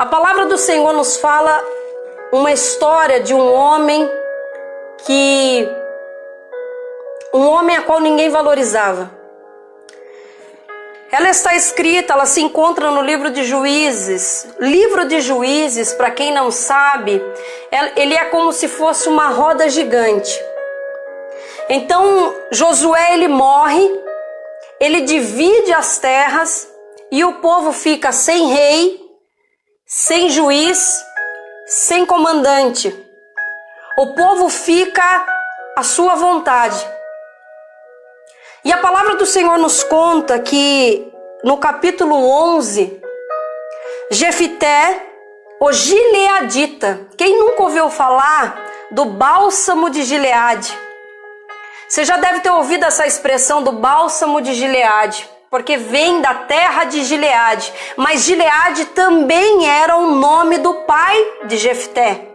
A palavra do Senhor nos fala uma história de um homem a qual ninguém valorizava. Ela está escrita, ela se encontra no livro de Juízes. Livro de Juízes, para quem não sabe, ele é como se fosse uma roda gigante. Então, Josué, ele morre, ele divide as terras e o povo fica sem rei, sem juiz, sem comandante. O povo fica à sua vontade. E a palavra do Senhor nos conta que no capítulo 11, Jefité, o gileadita, quem nunca ouviu falar do bálsamo de Gileade? Você já deve ter ouvido essa expressão do bálsamo de Gileade, porque vem da terra de Gileade, mas Gileade também era o nome do pai de Jefté.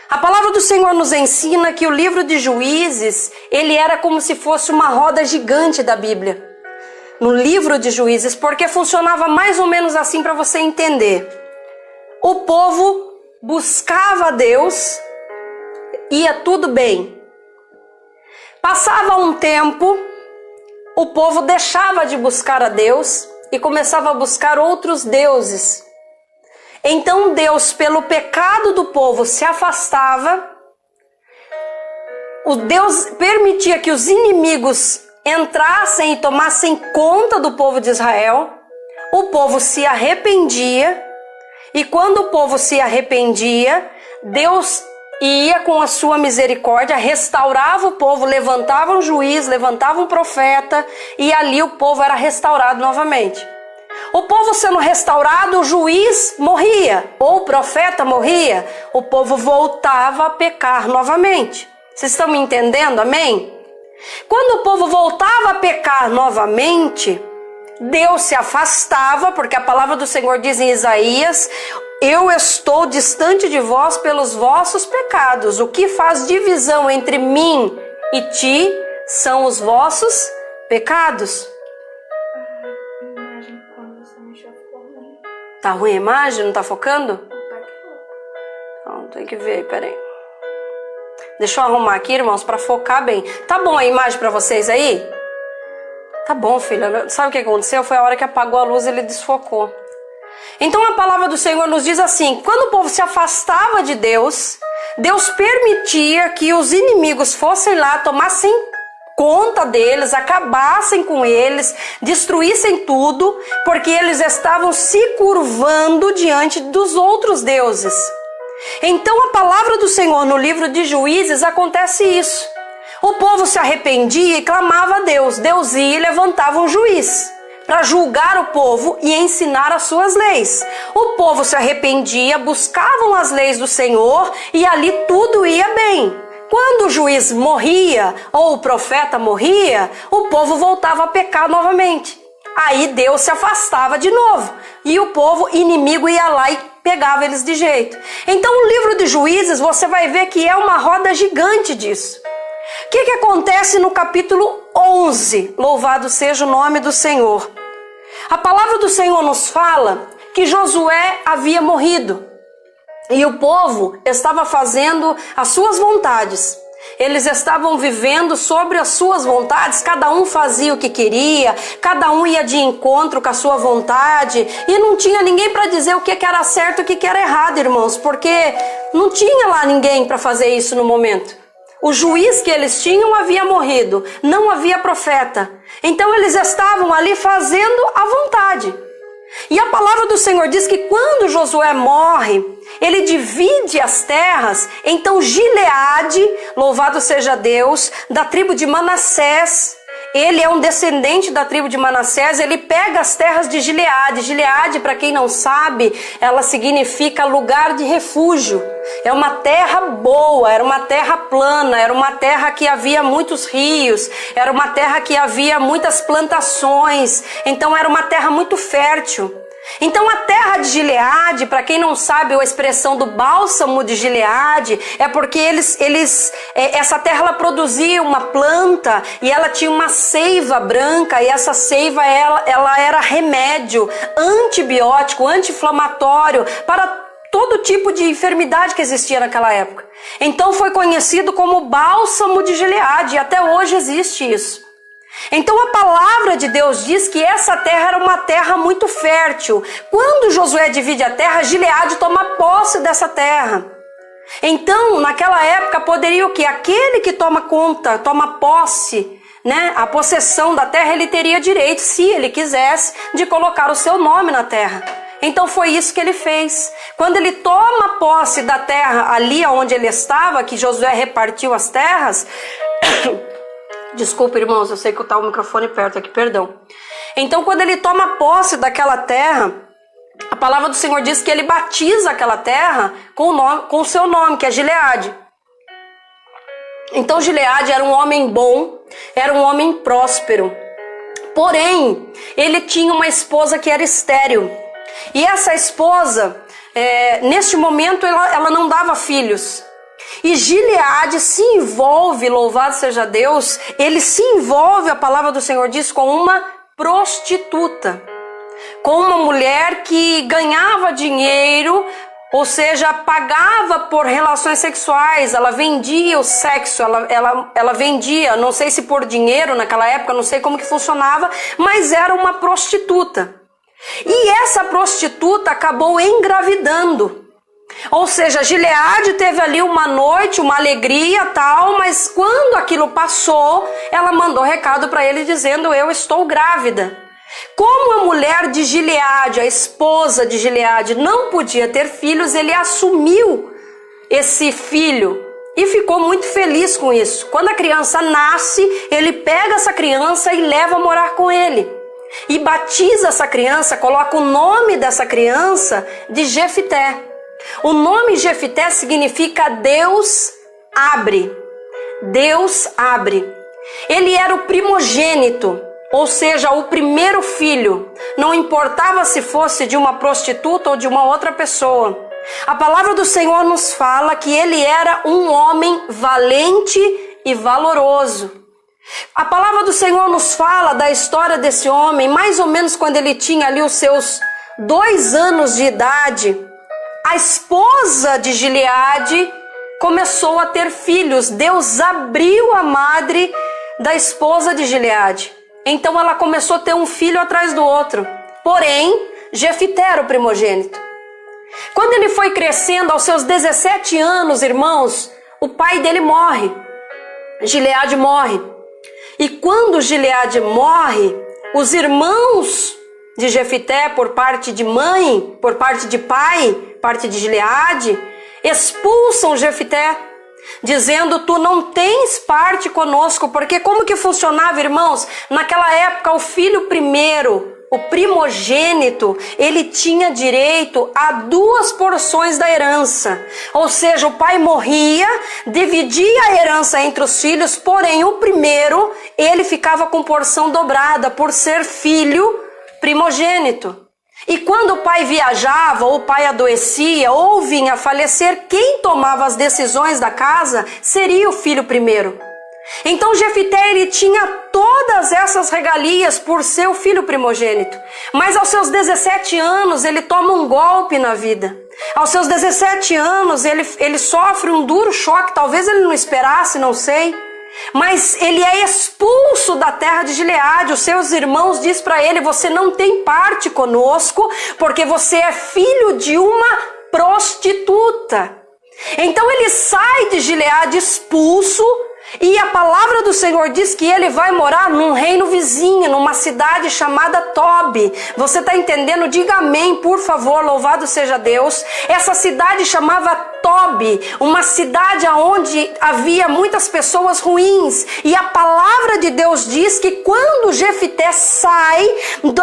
A palavra do Senhor nos ensina que o livro de Juízes, ele era como se fosse uma roda gigante da Bíblia. No livro de Juízes, porque funcionava mais ou menos assim para você entender. O povo buscava a Deus, ia tudo bem. Passava um tempo, o povo deixava de buscar a Deus e começava a buscar outros deuses. Então Deus, pelo pecado do povo, se afastava. O Deus permitia que os inimigos entrassem e tomassem conta do povo de Israel. O povo se arrependia. E quando o povo se arrependia, Deus ia com a sua misericórdia, restaurava o povo, levantava um juiz, levantava um profeta, e ali o povo era restaurado novamente. O povo sendo restaurado, o juiz morria, ou o profeta morria, o povo voltava a pecar novamente. Vocês estão me entendendo? Amém? Quando o povo voltava a pecar novamente, Deus se afastava, porque a palavra do Senhor diz em Isaías: eu estou distante de vós pelos vossos pecados. O que faz divisão entre mim e ti são os vossos pecados. Tá ruim a imagem? Não tá focando? Não, tem que ver, peraí. Deixa eu arrumar aqui, irmãos, para focar bem. Tá bom a imagem para vocês aí? Tá bom, filha. Sabe o que aconteceu? Foi a hora que apagou a luz e ele desfocou. Então a palavra do Senhor nos diz assim: quando o povo se afastava de Deus, Deus permitia que os inimigos fossem lá, tomassem conta deles, acabassem com eles, destruíssem tudo, porque eles estavam se curvando diante dos outros deuses. Então a palavra do Senhor no livro de Juízes acontece isso. O povo se arrependia e clamava a Deus. Deus ia e levantava um juiz para julgar o povo e ensinar as suas leis. O povo se arrependia, buscavam as leis do Senhor e ali tudo ia bem. Quando o juiz morria ou o profeta morria, o povo voltava a pecar novamente. Aí Deus se afastava de novo e o povo inimigo ia lá e pegava eles de jeito. Então o livro de Juízes, você vai ver que é uma roda gigante disso. O que acontece no capítulo 11? Louvado seja o nome do Senhor. A palavra do Senhor nos fala que Josué havia morrido e o povo estava fazendo as suas vontades. Eles estavam vivendo sobre as suas vontades, cada um fazia o que queria, cada um ia de encontro com a sua vontade e não tinha ninguém para dizer o que era certo e o que era errado, irmãos, porque não tinha lá ninguém para fazer isso no momento. O juiz que eles tinham havia morrido, não havia profeta. Então eles estavam ali fazendo a vontade. E a palavra do Senhor diz que quando Josué morre, ele divide as terras. Então Gileade, louvado seja Deus, da tribo de Manassés, ele é um descendente da tribo de Manassés, ele pega as terras de Gileade. Gileade, para quem não sabe, ela significa lugar de refúgio. É uma terra boa, era uma terra plana, era uma terra que havia muitos rios, era uma terra que havia muitas plantações, então era uma terra muito fértil. Então a terra de Gileade, para quem não sabe a expressão do bálsamo de Gileade, é porque essa terra ela produzia uma planta e ela tinha uma seiva branca, e essa seiva ela era remédio, antibiótico, anti-inflamatório para todo tipo de enfermidade que existia naquela época. Então foi conhecido como bálsamo de Gileade, e até hoje existe isso. Então a palavra de Deus diz que essa terra era uma terra muito fértil. Quando Josué divide a terra, Gileade toma posse dessa terra. Então, naquela época, poderia o quê? Aquele que toma conta, toma posse, né? A possessão da terra, ele teria direito, se ele quisesse, de colocar o seu nome na terra. Então foi isso que ele fez. Quando ele toma posse da terra ali onde ele estava, que Josué repartiu as terras... Desculpa, irmãos, eu sei que tá o microfone perto aqui, perdão. Então, quando ele toma posse daquela terra, a palavra do Senhor diz que ele batiza aquela terra com o seu nome, que é Gileade. Então, Gileade era um homem bom, era um homem próspero. Porém, ele tinha uma esposa que era estéril. E essa esposa, neste momento, ela não dava filhos. E Gileade se envolve, louvado seja Deus, ele se envolve, a palavra do Senhor diz, com uma prostituta. Com uma mulher que ganhava dinheiro, ou seja, pagava por relações sexuais, ela vendia o sexo, ela vendia, não sei se por dinheiro naquela época, não sei como que funcionava, mas era uma prostituta. E essa prostituta acabou engravidando. Ou seja, Gileade teve ali uma noite, uma alegria tal, mas quando aquilo passou, ela mandou recado para ele dizendo: eu estou grávida. Como a mulher de Gileade, a esposa de Gileade, não podia ter filhos, ele assumiu esse filho e ficou muito feliz com isso. Quando a criança nasce, ele pega essa criança e leva a morar com ele. E batiza essa criança, coloca o nome dessa criança de Jefité. O nome Jefité significa Deus abre. Deus abre. Ele era o primogênito, ou seja, o primeiro filho. Não importava se fosse de uma prostituta ou de uma outra pessoa. A palavra do Senhor nos fala que ele era um homem valente e valoroso. A palavra do Senhor nos fala da história desse homem, mais ou menos quando ele tinha ali os seus 2 anos de idade. A esposa de Gileade começou a ter filhos. Deus abriu a madre da esposa de Gileade. Então ela começou a ter um filho atrás do outro. Porém, Jefité era o primogênito. Quando ele foi crescendo, aos seus 17 anos, irmãos, o pai dele morre. Gileade morre. E quando Gileade morre, os irmãos de Jefité, por parte de mãe, por parte de pai, parte de Gileade, expulsam Jefité, dizendo: tu não tens parte conosco. Porque como que funcionava, irmãos? Naquela época, o filho primeiro, o primogênito, ele tinha direito a 2 porções da herança. Ou seja, o pai morria, dividia a herança entre os filhos, porém o primeiro, ele ficava com porção dobrada por ser filho primogênito. E quando o pai viajava, ou o pai adoecia, ou vinha a falecer, quem tomava as decisões da casa seria o filho primeiro. Então Jefité, ele tinha todas essas regalias por ser o filho primogênito. Mas aos seus 17 anos, ele toma um golpe na vida. Aos seus 17 anos, ele sofre um duro choque, talvez ele não esperasse, não sei. Mas ele é expulso da terra de Gileade. Os seus irmãos dizem para ele: você não tem parte conosco, porque você é filho de uma prostituta. Então ele sai de Gileade expulso, e a palavra do Senhor diz que ele vai morar num reino vizinho, numa cidade chamada Tobi. Você está entendendo? Diga amém, por favor, louvado seja Deus. Essa cidade chamava Tobi, uma cidade onde havia muitas pessoas ruins. E a palavra de Deus diz que quando Jefité sai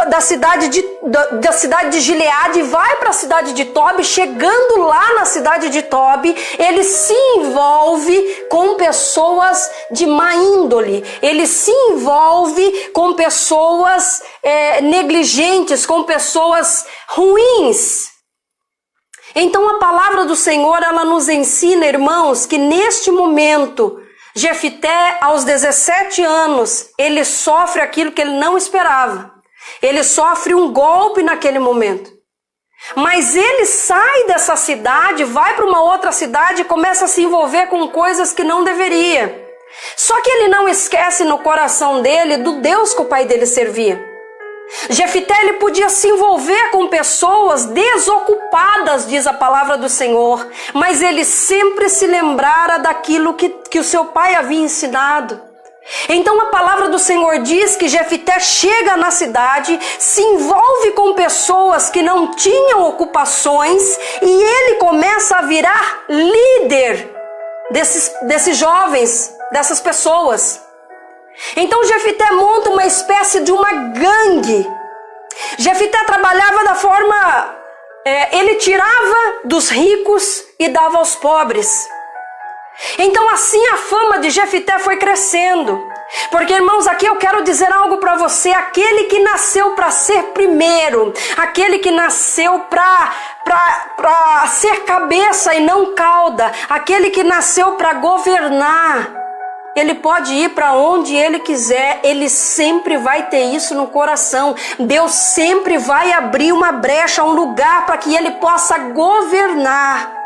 da cidade de Gileade e vai para a cidade de Tobi, chegando lá na cidade de Tobi, ele se envolve com pessoas pessoas de má índole, ele se envolve com pessoas negligentes, com pessoas ruins. Então a palavra do Senhor, ela nos ensina, irmãos, que neste momento, Jefité, aos 17 anos, ele sofre aquilo que ele não esperava. Ele sofre um golpe naquele momento. Mas ele sai dessa cidade, vai para uma outra cidade e começa a se envolver com coisas que não deveria. Só que ele não esquece no coração dele do Deus que o pai dele servia. Jefité, ele podia se envolver com pessoas desocupadas, diz a palavra do Senhor, mas ele sempre se lembrara daquilo que o seu pai havia ensinado. Então a palavra do Senhor diz que Jefité chega na cidade, se envolve com pessoas que não tinham ocupações e ele começa a virar líder desses jovens, dessas pessoas. Então Jefité monta uma espécie de uma gangue. Jefité trabalhava da forma, ele tirava dos ricos e dava aos pobres. Então assim a fama de Jefité foi crescendo. Porque, irmãos, aqui eu quero dizer algo para você. Aquele que nasceu para ser primeiro, aquele que nasceu para ser cabeça e não cauda, aquele que nasceu para governar, ele pode ir para onde ele quiser, ele sempre vai ter isso no coração. Deus sempre vai abrir uma brecha, um lugar para que ele possa governar.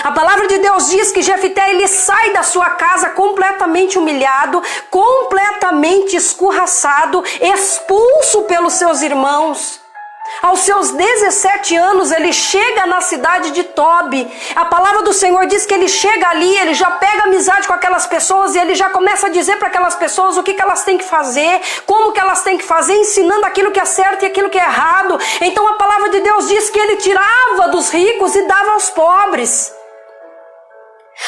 A palavra de Deus diz que Jefité, ele sai da sua casa completamente humilhado, completamente escorraçado, expulso pelos seus irmãos. Aos seus 17 anos, ele chega na cidade de Tobi. A palavra do Senhor diz que ele chega ali, ele já pega amizade com aquelas pessoas e ele já começa a dizer para aquelas pessoas o que elas têm que fazer, como que elas têm que fazer, ensinando aquilo que é certo e aquilo que é errado. Então a palavra de Deus diz que ele tirava dos ricos e dava aos pobres.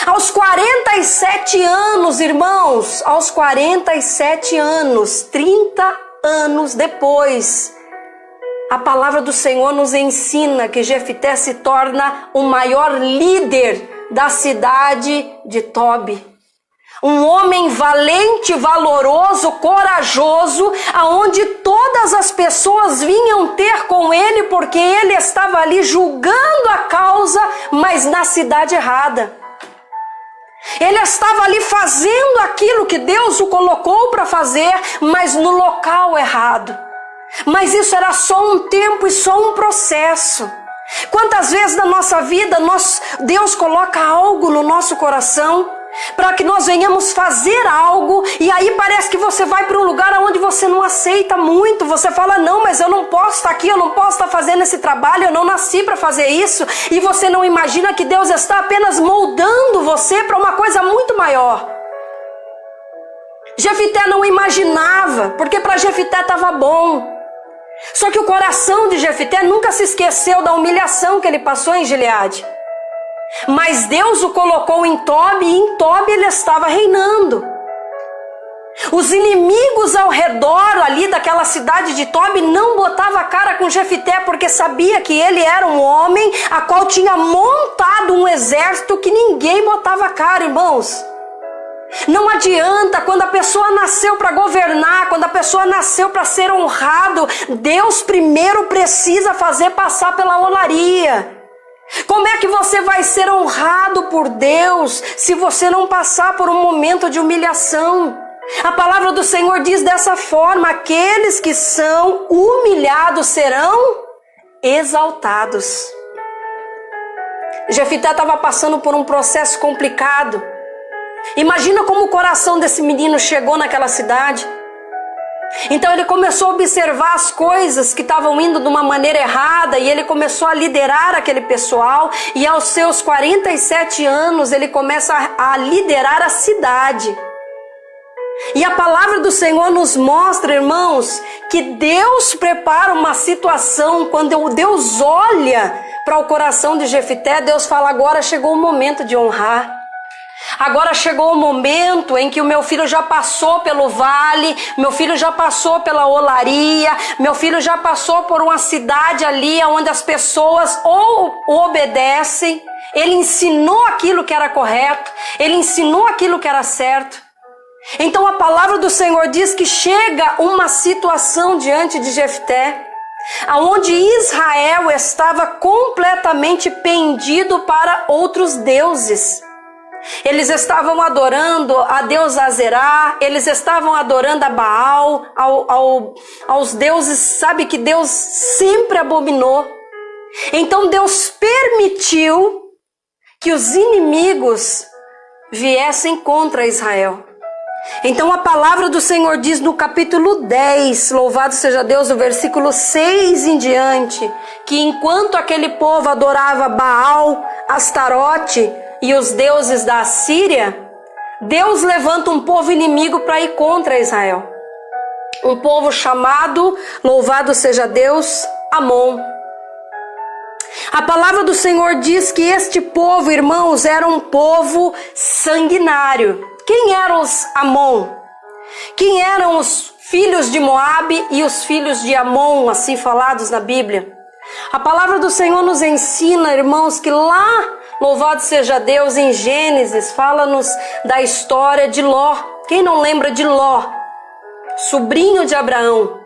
Aos 47 anos, irmãos, aos 47 anos, 30 anos depois, a palavra do Senhor nos ensina que Jefité se torna o maior líder da cidade de Tobi. Um homem valente, valoroso, corajoso, aonde todas as pessoas vinham ter com ele porque ele estava ali julgando a causa, mas na cidade errada. Ele estava ali fazendo aquilo que Deus o colocou para fazer, mas no local errado. Mas isso era só um tempo e só um processo. Quantas vezes na nossa vida Deus coloca algo no nosso coração para que nós venhamos fazer algo e aí parece que você vai para um lugar onde você não aceita muito. Você fala, não, mas eu não posso estar aqui, eu não posso estar fazendo esse trabalho, eu não nasci para fazer isso. E você não imagina que Deus está apenas moldando você para uma coisa muito maior. Jefité não imaginava, porque para Jefité estava bom. Só que o coração de Jefité nunca se esqueceu da humilhação que ele passou em Gileade. Mas Deus o colocou em Tobi e em Tobi ele estava reinando. Os inimigos ao redor ali daquela cidade de Tobi não botavam a cara com Jefité porque sabia que ele era um homem a qual tinha montado um exército que ninguém botava a cara, irmãos. Não adianta, quando a pessoa nasceu para governar, quando a pessoa nasceu para ser honrado, Deus primeiro precisa fazer passar pela olaria. Como é que você vai ser honrado por Deus se você não passar por um momento de humilhação? A palavra do Senhor diz dessa forma: aqueles que são humilhados serão exaltados. Jefité estava passando por um processo complicado. Imagina como o coração desse menino chegou naquela cidade. Então ele começou a observar as coisas que estavam indo de uma maneira errada e ele começou a liderar aquele pessoal e aos seus 47 anos ele começa a liderar a cidade. E a palavra do Senhor nos mostra, irmãos, que Deus prepara uma situação. Quando Deus olha para o coração de Jefité, Deus fala: agora chegou o momento de honrar. Agora chegou o momento em que o meu filho já passou pelo vale, meu filho já passou pela olaria, meu filho já passou por uma cidade ali onde as pessoas ou obedecem ele ensinou aquilo que era correto, ele ensinou aquilo que era certo. Então a palavra do Senhor diz que chega uma situação diante de Jefté, aonde Israel estava completamente pendido para outros deuses. Eles estavam adorando a Deus Azerá, eles estavam adorando a Baal, aos deuses, sabe, que Deus sempre abominou. Então Deus permitiu que os inimigos viessem contra Israel. Então a palavra do Senhor diz no capítulo 10, louvado seja Deus, do versículo 6 em diante, que enquanto aquele povo adorava Baal, Astarote e os deuses da Assíria, Deus levanta um povo inimigo para ir contra Israel. Um povo chamado, louvado seja Deus, Amon. A palavra do Senhor diz que este povo, irmãos, era um povo sanguinário. Quem eram os Amon? Quem eram os filhos de Moabe e os filhos de Amon, assim falados na Bíblia? A palavra do Senhor nos ensina, irmãos, que lá, louvado seja Deus, em Gênesis, fala-nos da história de Ló. Quem não lembra de Ló? Sobrinho de Abraão.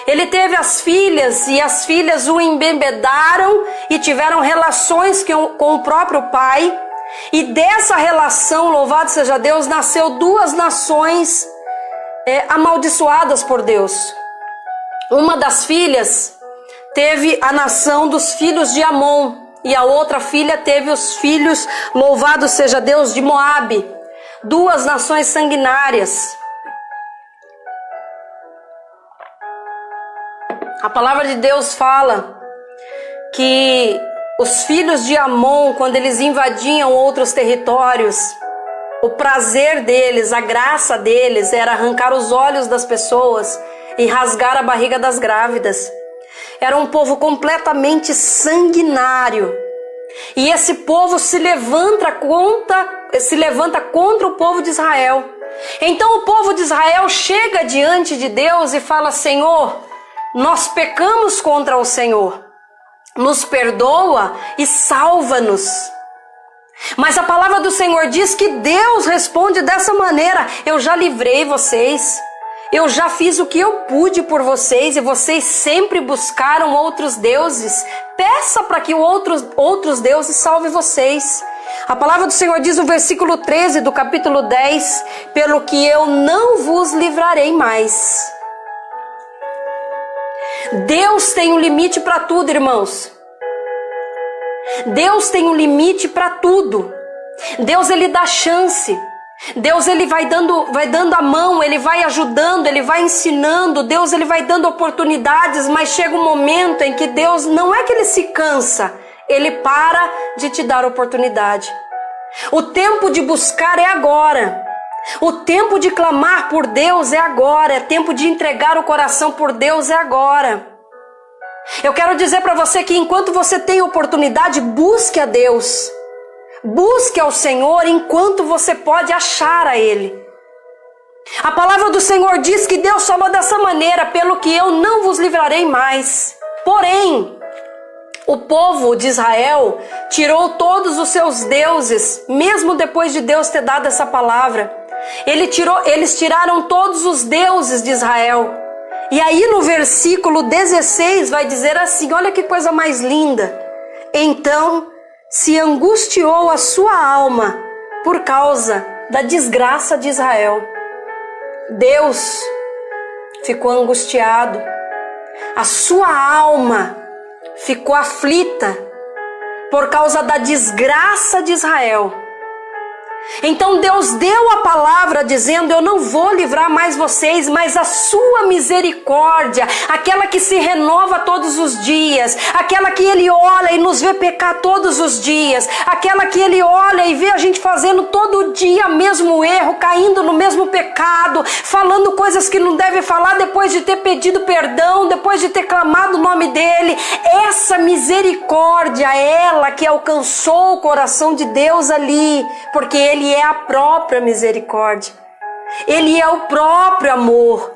Ele teve as filhas e as filhas o embebedaram e tiveram relações com o próprio pai. E dessa relação, louvado seja Deus, nasceu duas nações amaldiçoadas por Deus. Uma das filhas teve a nação dos filhos de Amon e a outra filha teve os filhos, louvado seja Deus, de Moabe. Duas nações sanguinárias. A palavra de Deus fala que os filhos de Amon, quando eles invadiam outros territórios, o prazer deles, a graça deles era arrancar os olhos das pessoas e rasgar a barriga das grávidas. Era um povo completamente sanguinário. E esse povo se levanta contra o povo de Israel. Então o povo de Israel chega diante de Deus e fala: Senhor, nós pecamos contra o Senhor. Nos perdoa e salva-nos. Mas a palavra do Senhor diz que Deus responde dessa maneira: eu já livrei vocês, eu já fiz o que eu pude por vocês e vocês sempre buscaram outros deuses. Peça para que outros deuses salvem vocês. A palavra do Senhor diz no versículo 13 do capítulo 10: pelo que eu não vos livrarei mais. Deus tem um limite para tudo, irmãos. Deus tem um limite para tudo. Deus, ele dá chance. Deus, ele vai dando a mão, ele vai ajudando, ele vai ensinando. Deus, ele vai dando oportunidades, mas chega um momento em que Deus, não é que ele se cansa, ele para de te dar oportunidade. O tempo de buscar é agora. O tempo de clamar por Deus é agora. É tempo de entregar o coração por Deus é agora. Eu quero dizer para você que enquanto você tem oportunidade, busque a Deus. Busque ao Senhor enquanto você pode achar a Ele. A palavra do Senhor diz que Deus falou dessa maneira: pelo que eu não vos livrarei mais. Porém, o povo de Israel tirou todos os seus deuses, mesmo depois de Deus ter dado essa palavra. Eles tiraram todos os deuses de Israel. E aí no versículo 16 vai dizer assim, olha que coisa mais linda. Então se angustiou a sua alma por causa da desgraça de Israel. Deus ficou angustiado. A sua alma ficou aflita por causa da desgraça de Israel. Então Deus deu a palavra dizendo: eu não vou livrar mais vocês, mas a sua misericórdia, aquela que se renova todos os dias, aquela que Ele olha e nos vê pecar todos os dias, aquela que Ele olha e vê a gente fazendo todo dia o mesmo erro, caindo no mesmo pecado, falando coisas que não deve falar depois de ter pedido perdão, depois de ter clamado o nome dEle. Essa misericórdia, ela que alcançou o coração de Deus ali, porque Ele é a própria misericórdia. Ele é o próprio amor.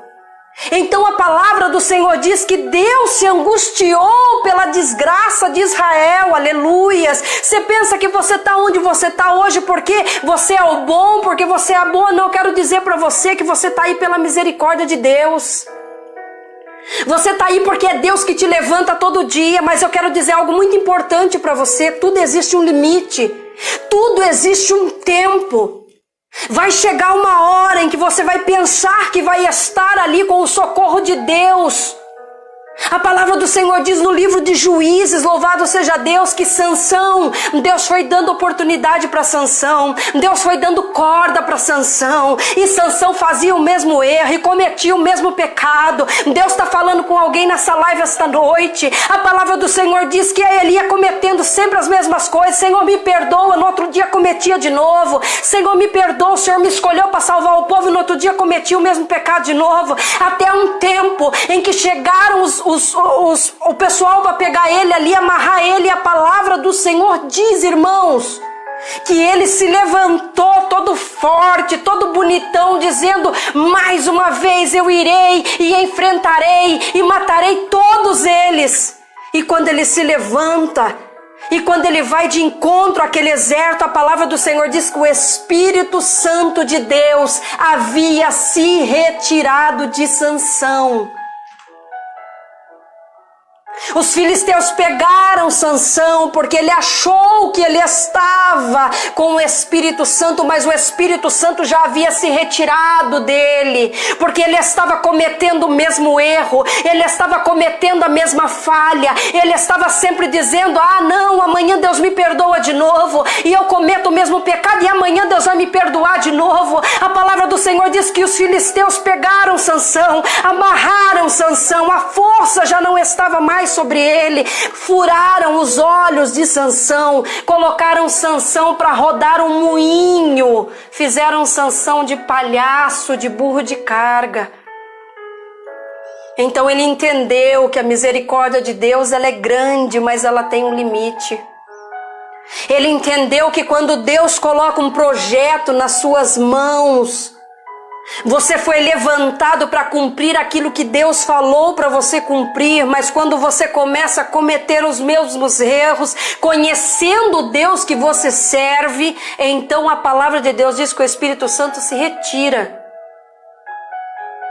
Então a palavra do Senhor diz que Deus se angustiou pela desgraça de Israel, aleluias. Você pensa que você está onde você está hoje porque você é o bom, porque você é a boa? Não, eu quero dizer para você que você está aí pela misericórdia de Deus. Você está aí porque é Deus que te levanta todo dia, mas eu quero dizer algo muito importante para você. Tudo existe um limite, tudo existe um tempo. Vai chegar uma hora em que você vai pensar que vai estar ali com o socorro de Deus. A palavra do Senhor diz no livro de Juízes, louvado seja Deus, que Sansão, Deus foi dando oportunidade para Sansão, Deus foi dando corda para Sansão, e Sansão fazia o mesmo erro e cometia o mesmo pecado. Deus está falando com alguém nessa live esta noite. A palavra do Senhor diz que ele ia cometendo sempre as mesmas coisas. Senhor, me perdoa, no outro dia cometia de novo. Senhor, me perdoa, o Senhor me escolheu para salvar o povo e no outro dia cometia o mesmo pecado de novo. Até um tempo em que chegaram o pessoal vai pegar ele ali, amarrar ele, e a palavra do Senhor diz, irmãos, que ele se levantou todo forte, todo bonitão, dizendo: mais uma vez eu irei e enfrentarei e matarei todos eles. E quando ele se levanta, e quando ele vai de encontro àquele exército, a palavra do Senhor diz que o Espírito Santo de Deus havia se retirado de Sansão. Os filisteus pegaram Sansão porque ele achou que ele estava com o Espírito Santo, mas o Espírito Santo já havia se retirado dele, porque ele estava cometendo o mesmo erro, ele estava cometendo a mesma falha, ele estava sempre dizendo: ah não, amanhã Deus me perdoa de novo, e eu cometo o mesmo pecado e amanhã Deus vai me perdoar de novo. A palavra do Senhor diz que os filisteus pegaram Sansão, amarraram Sansão, a força já não estava mais sobre ele, furaram os olhos de Sansão, colocaram Sansão para rodar um moinho, fizeram Sansão de palhaço, de burro de carga. Então ele entendeu que a misericórdia de Deus, ela é grande, mas ela tem um limite. Ele entendeu que quando Deus coloca um projeto nas suas mãos, você foi levantado para cumprir aquilo que Deus falou para você cumprir, mas quando você começa a cometer os mesmos erros, conhecendo o Deus que você serve, então a palavra de Deus diz que o Espírito Santo se retira.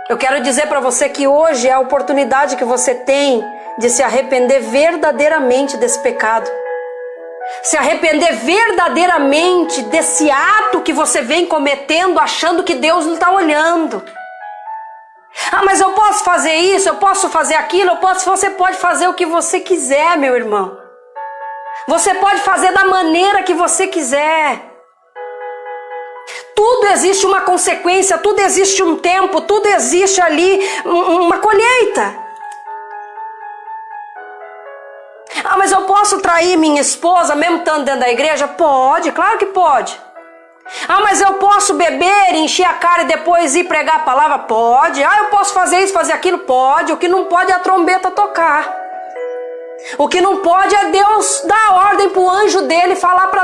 Eu quero dizer para você que hoje é a oportunidade que você tem de se arrepender verdadeiramente desse pecado. Se arrepender verdadeiramente desse ato que você vem cometendo, achando que Deus não está olhando. Ah, mas eu posso fazer isso, eu posso fazer aquilo, você pode fazer o que você quiser, meu irmão. Você pode fazer da maneira que você quiser. Tudo existe uma consequência, tudo existe um tempo, tudo existe ali uma colheita. Ah, mas eu posso trair minha esposa mesmo estando dentro da igreja? Pode, claro que pode. Ah, mas eu posso beber, encher a cara e depois ir pregar a palavra? Pode. Ah, eu posso fazer isso, fazer aquilo? Pode. O que não pode é a trombeta tocar. O que não pode é Deus dar ordem para o anjo dele falar para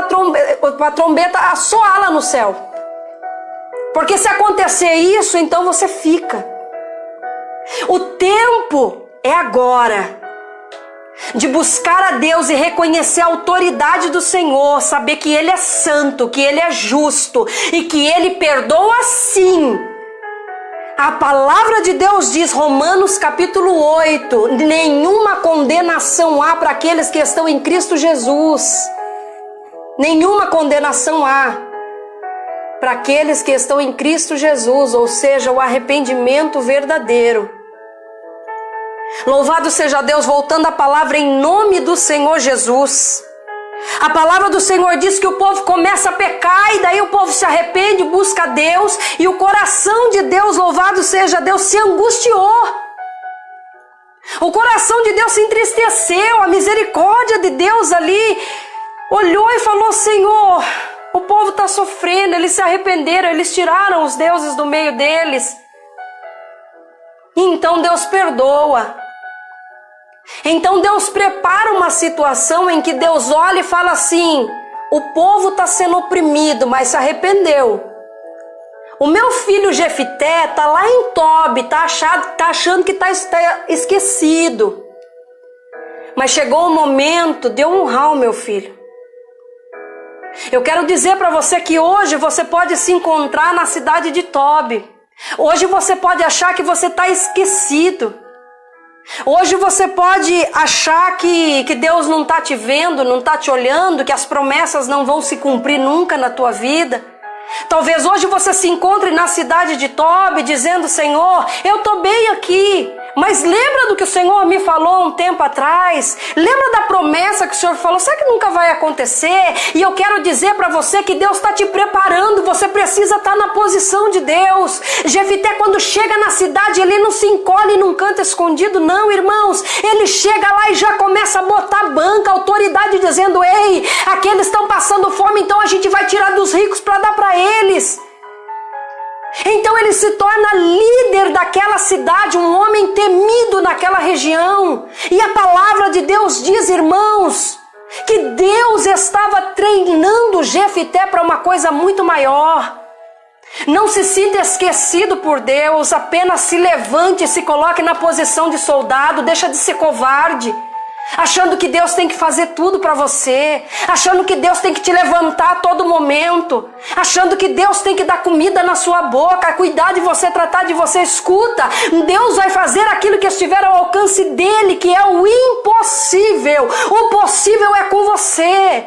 a trombeta soar lá no céu. Porque se acontecer isso, então você fica. O tempo é agora de buscar a Deus e reconhecer a autoridade do Senhor, saber que Ele é santo, que Ele é justo e que Ele perdoa sim. A palavra de Deus diz, Romanos capítulo 8, nenhuma condenação há para aqueles que estão em Cristo Jesus. Nenhuma condenação há para aqueles que estão em Cristo Jesus, ou seja, o arrependimento verdadeiro. Louvado seja Deus, voltando à palavra em nome do Senhor Jesus. A palavra do Senhor diz que o povo começa a pecar e daí o povo se arrepende, busca Deus e o coração de Deus, louvado seja Deus, se angustiou. O coração de Deus se entristeceu, a misericórdia de Deus ali olhou e falou: Senhor, o povo está sofrendo, eles se arrependeram, eles tiraram os deuses do meio deles. E então Deus perdoa. Então Deus prepara uma situação em que Deus olha e fala assim: o povo está sendo oprimido, mas se arrependeu. O meu filho Jefité tá lá em Tobi, tá achando que tá esquecido. Mas chegou o momento de eu honrar o meu filho. Eu quero dizer para você que hoje você pode se encontrar na cidade de Tobi. Hoje você pode achar que você está esquecido. Hoje você pode achar que Deus não está te vendo, não está te olhando, que as promessas não vão se cumprir nunca na tua vida. Talvez hoje você se encontre na cidade de Tobi dizendo: Senhor, eu estou bem aqui. Mas lembra do que o Senhor me falou um tempo atrás? Lembra da promessa que o Senhor falou? Será que nunca vai acontecer? E eu quero dizer para você que Deus está te preparando. Você precisa estar na posição de Deus. Jefité, quando chega na cidade, ele não se encolhe num canto escondido, não, irmãos. Ele chega lá e já começa a botar banca, autoridade, dizendo: ei, aqueles estão passando fome, então a gente vai tirar dos ricos para dar para eles. Então ele se torna líder daquela cidade, um homem temido naquela região. E a palavra de Deus diz, irmãos, que Deus estava treinando Jefité para uma coisa muito maior. Não se sinta esquecido por Deus, apenas se levante e se coloque na posição de soldado, deixa de ser covarde. Achando que Deus tem que fazer tudo para você, achando que Deus tem que te levantar a todo momento, achando que Deus tem que dar comida na sua boca, cuidar de você, tratar de você. Escuta, Deus vai fazer aquilo que estiver ao alcance dele, que é o impossível. O possível é com você.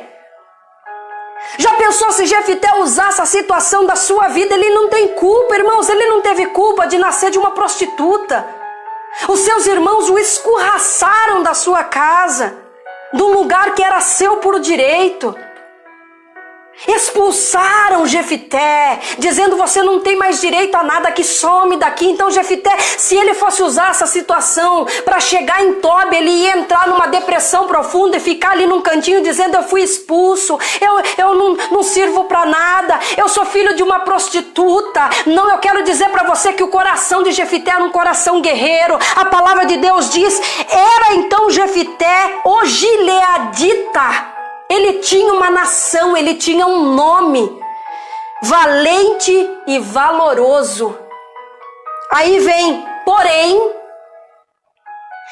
Já pensou se Jefité usasse a situação da sua vida? Ele não tem culpa, irmãos, ele não teve culpa de nascer de uma prostituta. Os seus irmãos o escorraçaram da sua casa, do lugar que era seu por direito. Expulsaram Jefité, dizendo: você não tem mais direito a nada, que some daqui. Então Jefité, se ele fosse usar essa situação para chegar em Tobi, ele ia entrar numa depressão profunda e ficar ali num cantinho dizendo: eu fui expulso, eu não sirvo para nada, eu sou filho de uma prostituta. Não, eu quero dizer para você que o coração de Jefité era um coração guerreiro. A palavra de Deus diz: era então Jefité o gileadita. Ele tinha uma nação, ele tinha um nome, valente e valoroso. Aí vem, porém,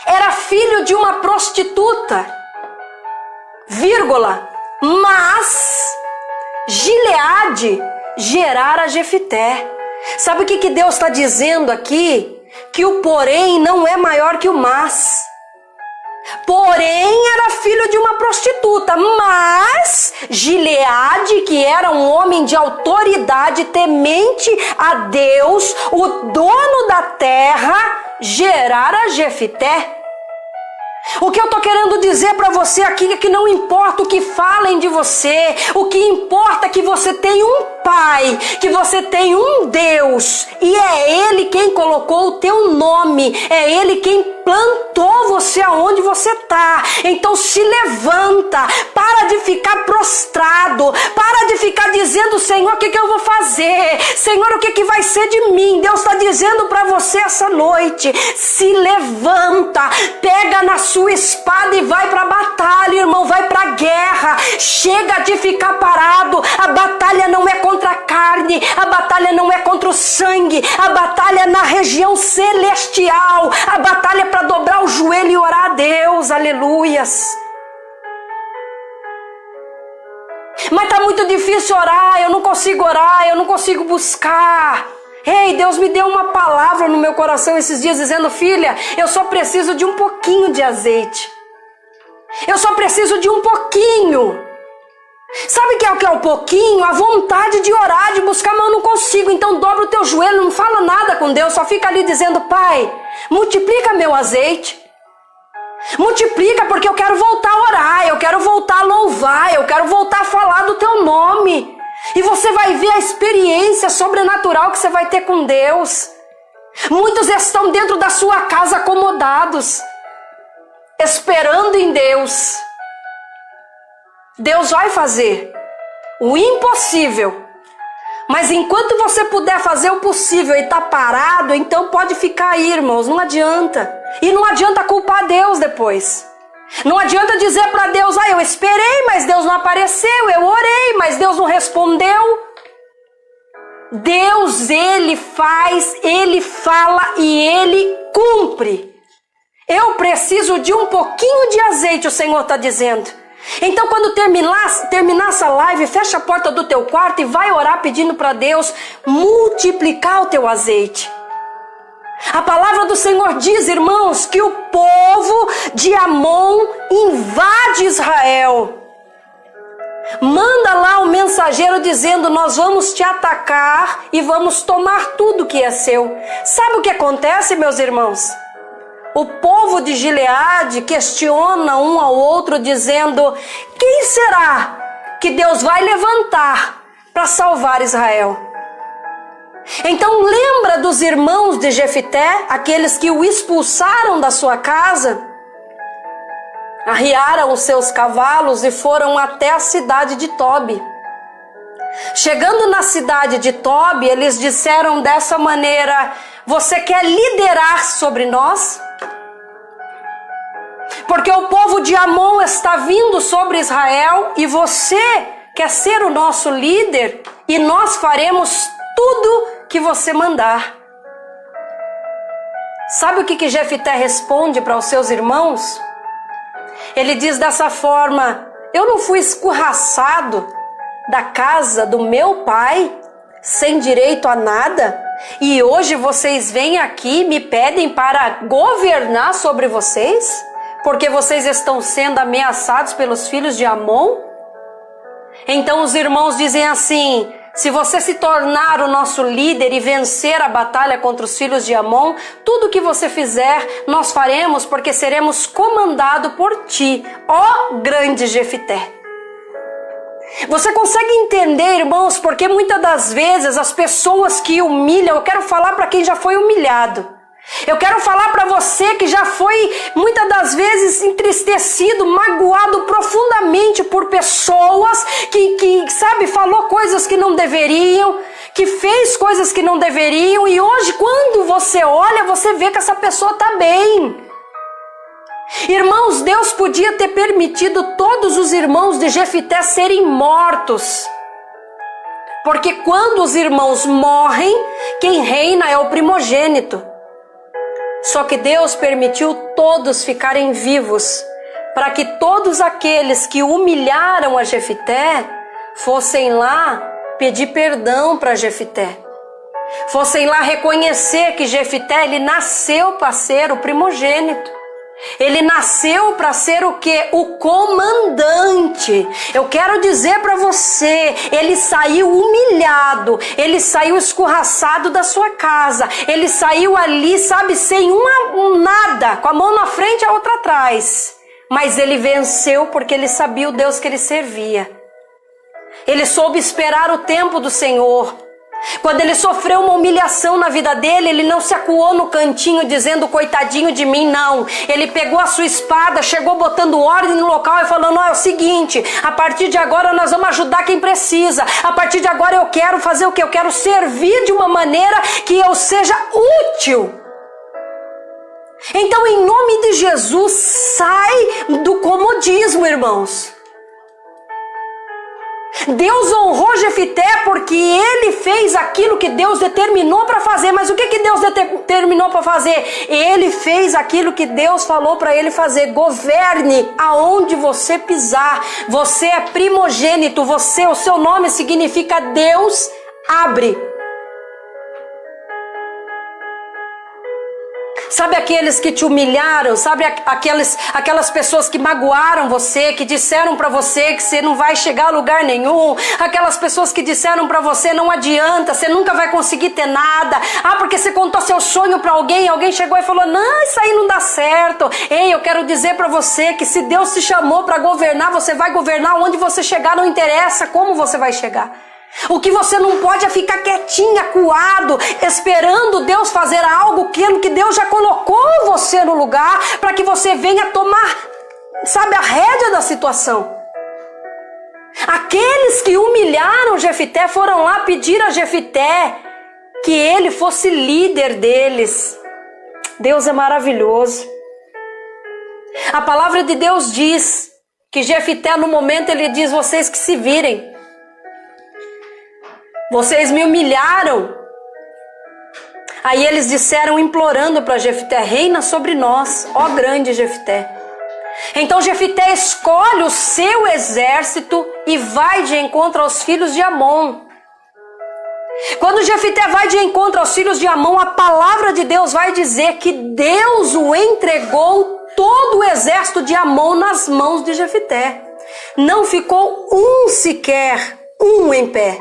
era filho de uma prostituta, vírgula, mas Gileade gerara Jefité. Sabe o que Deus está dizendo aqui? Que o porém não é maior que o mas. Porém, era filho de uma prostituta, mas Gileade, que era um homem de autoridade, temente a Deus, o dono da terra, gerara Jefité. O que eu estou querendo dizer para você aqui é que não importa o que falem de você, o que importa é que você tem um Pai, que você tem um Deus, e é Ele quem colocou o teu nome, é Ele quem plantou você aonde você está. Então se levanta, para de ficar prostrado, para de ficar dizendo: Senhor, o que eu vou fazer? Senhor, o que vai ser de mim? Deus está dizendo para você essa noite: se levanta, pega na sua espada e vai para a batalha, irmão, vai para a guerra. Chega de ficar parado. A batalha não é contra a carne, a batalha não é contra o sangue, a batalha é na região celestial, a batalha é para dobrar o joelho e orar a Deus. Aleluias. Mas tá muito difícil orar, eu não consigo buscar. Ei, Deus me deu uma palavra no meu coração esses dias dizendo: filha, eu só preciso de um pouquinho de azeite. Eu só preciso de um pouquinho. Sabe o que é o pouquinho? A vontade de orar, de buscar, mas eu não consigo. Então dobra o teu joelho, não fala nada com Deus, só fica ali dizendo: Pai, multiplica meu azeite. Multiplica, porque eu quero voltar a orar, eu quero voltar a louvar, eu quero voltar a falar do teu nome. E você vai ver a experiência sobrenatural que você vai ter com Deus. Muitos estão dentro da sua casa acomodados, esperando em Deus. Deus vai fazer o impossível. Mas enquanto você puder fazer o possível e tá parado, então pode ficar aí, irmãos. Não adianta. E não adianta culpar Deus depois. Não adianta dizer para Deus: eu esperei, mas Deus não apareceu. Eu orei, mas Deus não respondeu. Deus, Ele faz, Ele fala e Ele cumpre. Eu preciso de um pouquinho de azeite, o Senhor está dizendo. Então, quando terminar essa live, fecha a porta do teu quarto e vai orar pedindo para Deus multiplicar o teu azeite. A palavra do Senhor diz, irmãos, que o povo de Amon invade Israel. Manda lá o mensageiro dizendo, nós vamos te atacar e vamos tomar tudo que é seu. Sabe o que acontece, meus irmãos? O povo de Gileade questiona um ao outro dizendo, quem será que Deus vai levantar para salvar Israel? Então lembra dos irmãos de Jefité, aqueles que o expulsaram da sua casa? Arriaram os seus cavalos e foram até a cidade de Tobi. Chegando na cidade de Tobi, eles disseram dessa maneira, você quer liderar sobre nós? Porque o povo de Amon está vindo sobre Israel e você quer ser o nosso líder e nós faremos tudo que você mandar. Sabe o que Jefité responde para os seus irmãos? Ele diz dessa forma, eu não fui escorraçado da casa do meu pai, sem direito a nada, e hoje vocês vêm aqui e me pedem para governar sobre vocês, porque vocês estão sendo ameaçados pelos filhos de Amon? Então os irmãos dizem assim, se você se tornar o nosso líder e vencer a batalha contra os filhos de Amon, tudo que você fizer, nós faremos, porque seremos comandados por ti, ó grande Jefité. Você consegue entender, irmãos, porque muitas das vezes as pessoas que humilham, eu quero falar para quem já foi humilhado. Eu quero falar para você que já foi muitas das vezes entristecido, magoado profundamente por pessoas que sabe, falou coisas que não deveriam, que fez coisas que não deveriam e hoje quando você olha, você vê que essa pessoa está bem. Irmãos, Deus podia ter permitido todos os irmãos de Jefité serem mortos. Porque quando os irmãos morrem, quem reina é o primogênito. Só que Deus permitiu todos ficarem vivos, para que todos aqueles que humilharam a Jefité fossem lá pedir perdão para Jefité. Fossem lá reconhecer que Jefité, ele nasceu para ser o primogênito. Ele nasceu para ser o quê? O comandante. Eu quero dizer para você, ele saiu humilhado, ele saiu escorraçado da sua casa, ele saiu ali, sabe, sem nada, com a mão na frente e a outra atrás. Mas ele venceu porque ele sabia o Deus que ele servia. Ele soube esperar o tempo do Senhor. Quando ele sofreu uma humilhação na vida dele, ele não se acuou no cantinho dizendo coitadinho de mim, não. Ele pegou a sua espada, chegou botando ordem no local e falou, não, é o seguinte, a partir de agora nós vamos ajudar quem precisa. A partir de agora eu quero fazer o quê? Eu quero servir de uma maneira que eu seja útil. Então, em nome de Jesus, sai do comodismo, irmãos. Deus honrou Jefité porque ele fez aquilo que Deus determinou para fazer. Mas o que Deus determinou para fazer? Ele fez aquilo que Deus falou para ele fazer. Governe aonde você pisar. Você é primogênito. O seu nome significa Deus abre. Sabe aqueles que te humilharam? Sabe aquelas pessoas que magoaram você, que disseram para você que você não vai chegar a lugar nenhum? Aquelas pessoas que disseram para você não adianta, você nunca vai conseguir ter nada. Ah, porque você contou seu sonho para alguém, alguém chegou e falou, não, isso aí não dá certo. Ei, eu quero dizer para você que se Deus te chamou para governar, você vai governar. Onde você chegar não interessa como você vai chegar. O que você não pode é ficar quietinho, acuado, esperando Deus fazer algo que Deus já colocou você no lugar para que você venha tomar, sabe, a rédea da situação. Aqueles que humilharam Jefité foram lá pedir a Jefité que ele fosse líder deles. Deus é maravilhoso. A palavra de Deus diz que Jefité, no momento, ele diz, vocês que se virem. Vocês me humilharam. Aí eles disseram, implorando para Jefté, reina sobre nós, ó grande Jefté. Então Jefté escolhe o seu exército e vai de encontro aos filhos de Amon. Quando Jefté vai de encontro aos filhos de Amon, a palavra de Deus vai dizer que Deus o entregou todo o exército de Amon nas mãos de Jefté. Não ficou sequer um em pé.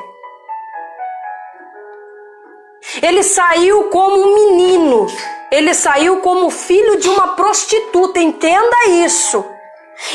Ele saiu como um menino. Ele saiu como filho de uma prostituta. Entenda isso.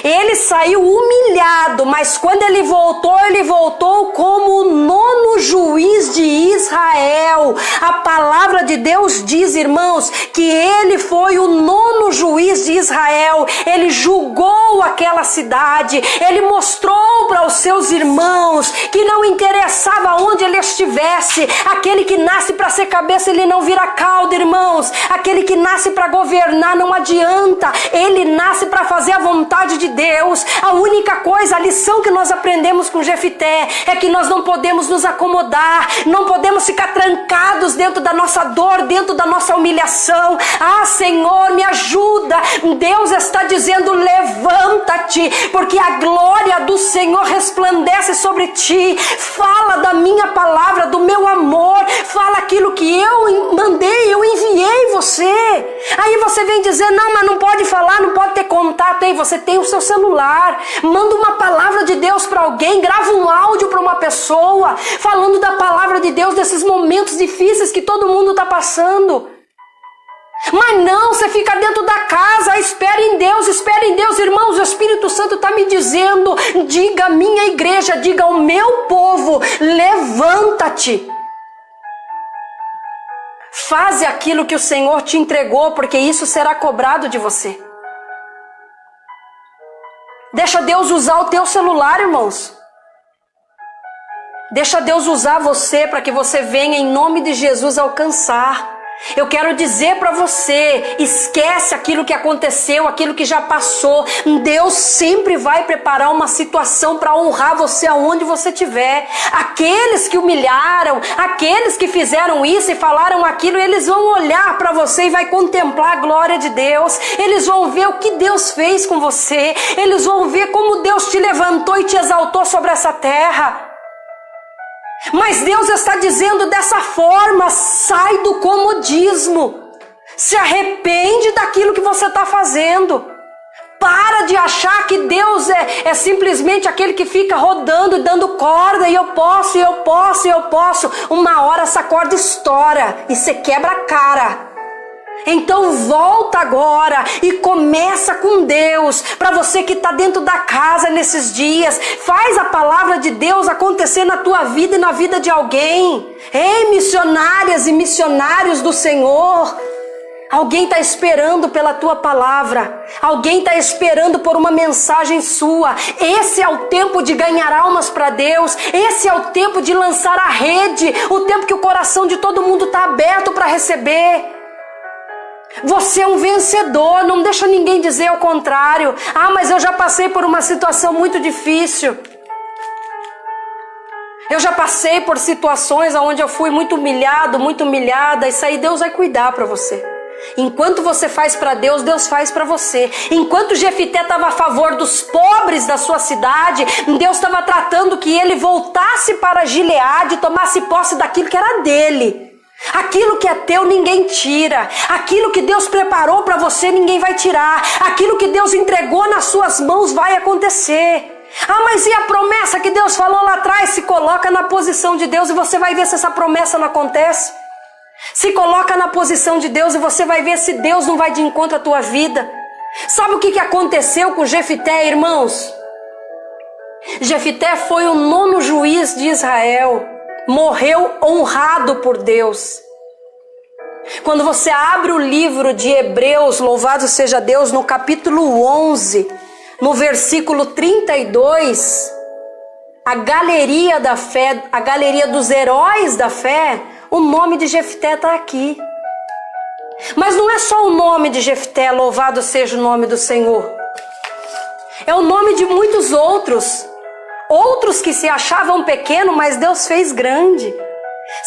Ele saiu humilhado, mas quando ele voltou como o 9º juiz de Israel. A palavra de Deus diz, irmãos, que ele foi o 9º juiz de Israel. Ele julgou aquela cidade. Ele mostrou para os seus irmãos que não interessava onde ele estivesse. Aquele que nasce para ser cabeça, ele não vira cauda, irmãos. Aquele que nasce para governar não adianta. Ele nasce para fazer a vontade de Deus. A única coisa, a lição que nós aprendemos com Jefté é que nós não podemos nos acomodar, não podemos ficar trancados dentro da nossa dor, dentro da nossa humilhação. Ah, Senhor, me ajuda. Deus está dizendo, levanta-te, porque a glória do Senhor resplandece sobre ti. Fala da minha palavra, do meu amor, fala aquilo que eu mandei, eu enviei você. Aí você vem dizer, não, mas não pode falar, não pode ter contato. Aí você tem o seu celular, manda uma palavra de Deus para alguém, grava um áudio para uma pessoa, falando da palavra de Deus, desses momentos difíceis que todo mundo está passando. Mas não, você fica dentro da casa, espere em Deus, irmãos. O Espírito Santo está me dizendo, diga à minha igreja, diga ao meu povo, levanta-te. Faze aquilo que o Senhor te entregou, porque isso será cobrado de você. Deixa Deus usar o teu celular, irmãos. Deixa Deus usar você para que você venha em nome de Jesus alcançar. Eu quero dizer para você, esquece aquilo que aconteceu, aquilo que já passou. Deus sempre vai preparar uma situação para honrar você aonde você estiver. Aqueles que humilharam, aqueles que fizeram isso e falaram aquilo, eles vão olhar para você e vai contemplar a glória de Deus. Eles vão ver o que Deus fez com você. Eles vão ver como Deus te levantou e te exaltou sobre essa terra. Mas Deus está dizendo dessa forma, sai do comodismo, se arrepende daquilo que você está fazendo, para de achar que Deus é simplesmente aquele que fica rodando, dando corda, e eu posso, uma hora essa corda estoura e você quebra a cara. Então volta agora e começa com Deus. Para você que está dentro da casa nesses dias, faz a palavra de Deus acontecer na tua vida e na vida de alguém. Ei, missionárias e missionários do Senhor, alguém está esperando pela tua palavra. Alguém está esperando por uma mensagem sua. Esse é o tempo de ganhar almas para Deus. Esse é o tempo de lançar a rede. O tempo que o coração de todo mundo está aberto para receber. Você é um vencedor, não deixa ninguém dizer o contrário. Ah, mas eu já passei por uma situação muito difícil. Eu já passei por situações onde eu fui muito humilhado, muito humilhada. Isso aí Deus vai cuidar para você. Enquanto você faz para Deus, Deus faz para você. Enquanto Jefté estava a favor dos pobres da sua cidade, Deus estava tratando que ele voltasse para Gileade e tomasse posse daquilo que era dele. Aquilo que é teu ninguém tira. Aquilo que Deus preparou para você ninguém vai tirar. Aquilo que Deus entregou nas suas mãos vai acontecer. Ah, mas e a promessa que Deus falou lá atrás? Se coloca na posição de Deus e você vai ver se essa promessa não acontece. Se coloca na posição de Deus e você vai ver se Deus não vai de encontro à tua vida. Sabe o que aconteceu com Jefté, irmãos? Jefté foi o 9º juiz de Israel. Morreu honrado por Deus. Quando você abre o livro de Hebreus, louvado seja Deus, no capítulo 11, no versículo 32, a galeria da fé, a galeria dos heróis da fé, o nome de Jefté está aqui. Mas não é só o nome de Jefté, louvado seja o nome do Senhor. É o nome de muitos outros. Outros que se achavam pequenos, mas Deus fez grande.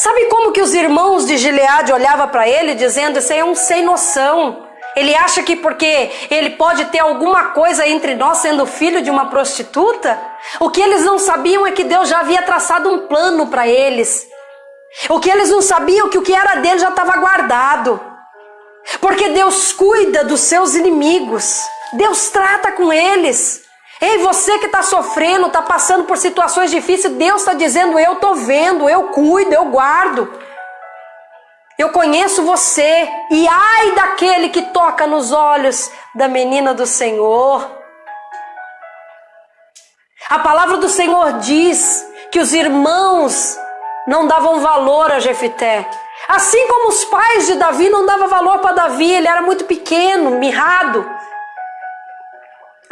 Sabe como que os irmãos de Gileade olhavam para ele dizendo: esse aí é um sem noção. Ele acha que porque ele pode ter alguma coisa entre nós sendo filho de uma prostituta? O que eles não sabiam é que Deus já havia traçado um plano para eles. O que eles não sabiam é que o que era dele já estava guardado. Porque Deus cuida dos seus inimigos. Deus trata com eles. Ei, você que está sofrendo, está passando por situações difíceis, Deus está dizendo: eu estou vendo, eu cuido, eu guardo. Eu conheço você. E ai daquele que toca nos olhos da menina do Senhor. A palavra do Senhor diz que os irmãos não davam valor a Jefité. Assim como os pais de Davi não davam valor para Davi, ele era muito pequeno, mirrado.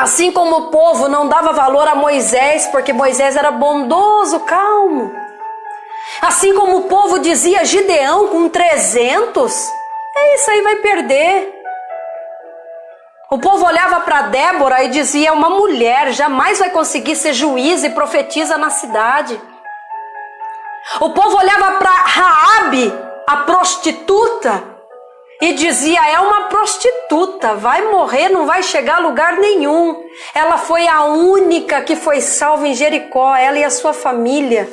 Assim como o povo não dava valor a Moisés, porque Moisés era bondoso, calmo. Assim como o povo dizia: Gideão com 300, isso aí vai perder. O povo olhava para Débora e dizia: uma mulher jamais vai conseguir ser juíza e profetiza na cidade. O povo olhava para Raabe, a prostituta, e dizia: é uma prostituta, vai morrer, não vai chegar a lugar nenhum. Ela foi a única que foi salva em Jericó, ela e a sua família.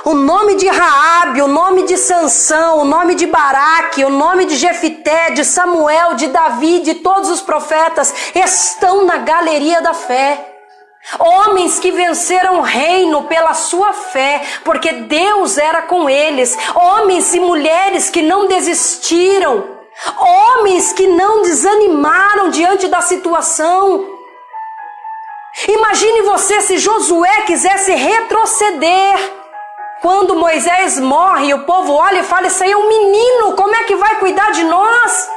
O nome de Raabe, o nome de Sansão, o nome de Baraque, o nome de Jefité, de Samuel, de Davi, de todos os profetas estão na galeria da fé. Homens que venceram o reino pela sua fé, porque Deus era com eles. Homens e mulheres que não desistiram. Homens que não desanimaram diante da situação. Imagine você se Josué quisesse retroceder. Quando Moisés morre, o povo olha e fala: isso aí é um menino, como é que vai cuidar de nós?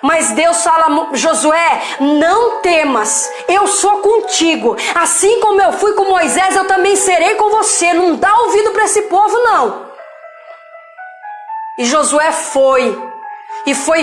Mas Deus fala: Josué, não temas, eu sou contigo. Assim como eu fui com Moisés, eu também serei com você. Não dá ouvido para esse povo, não. E Josué foi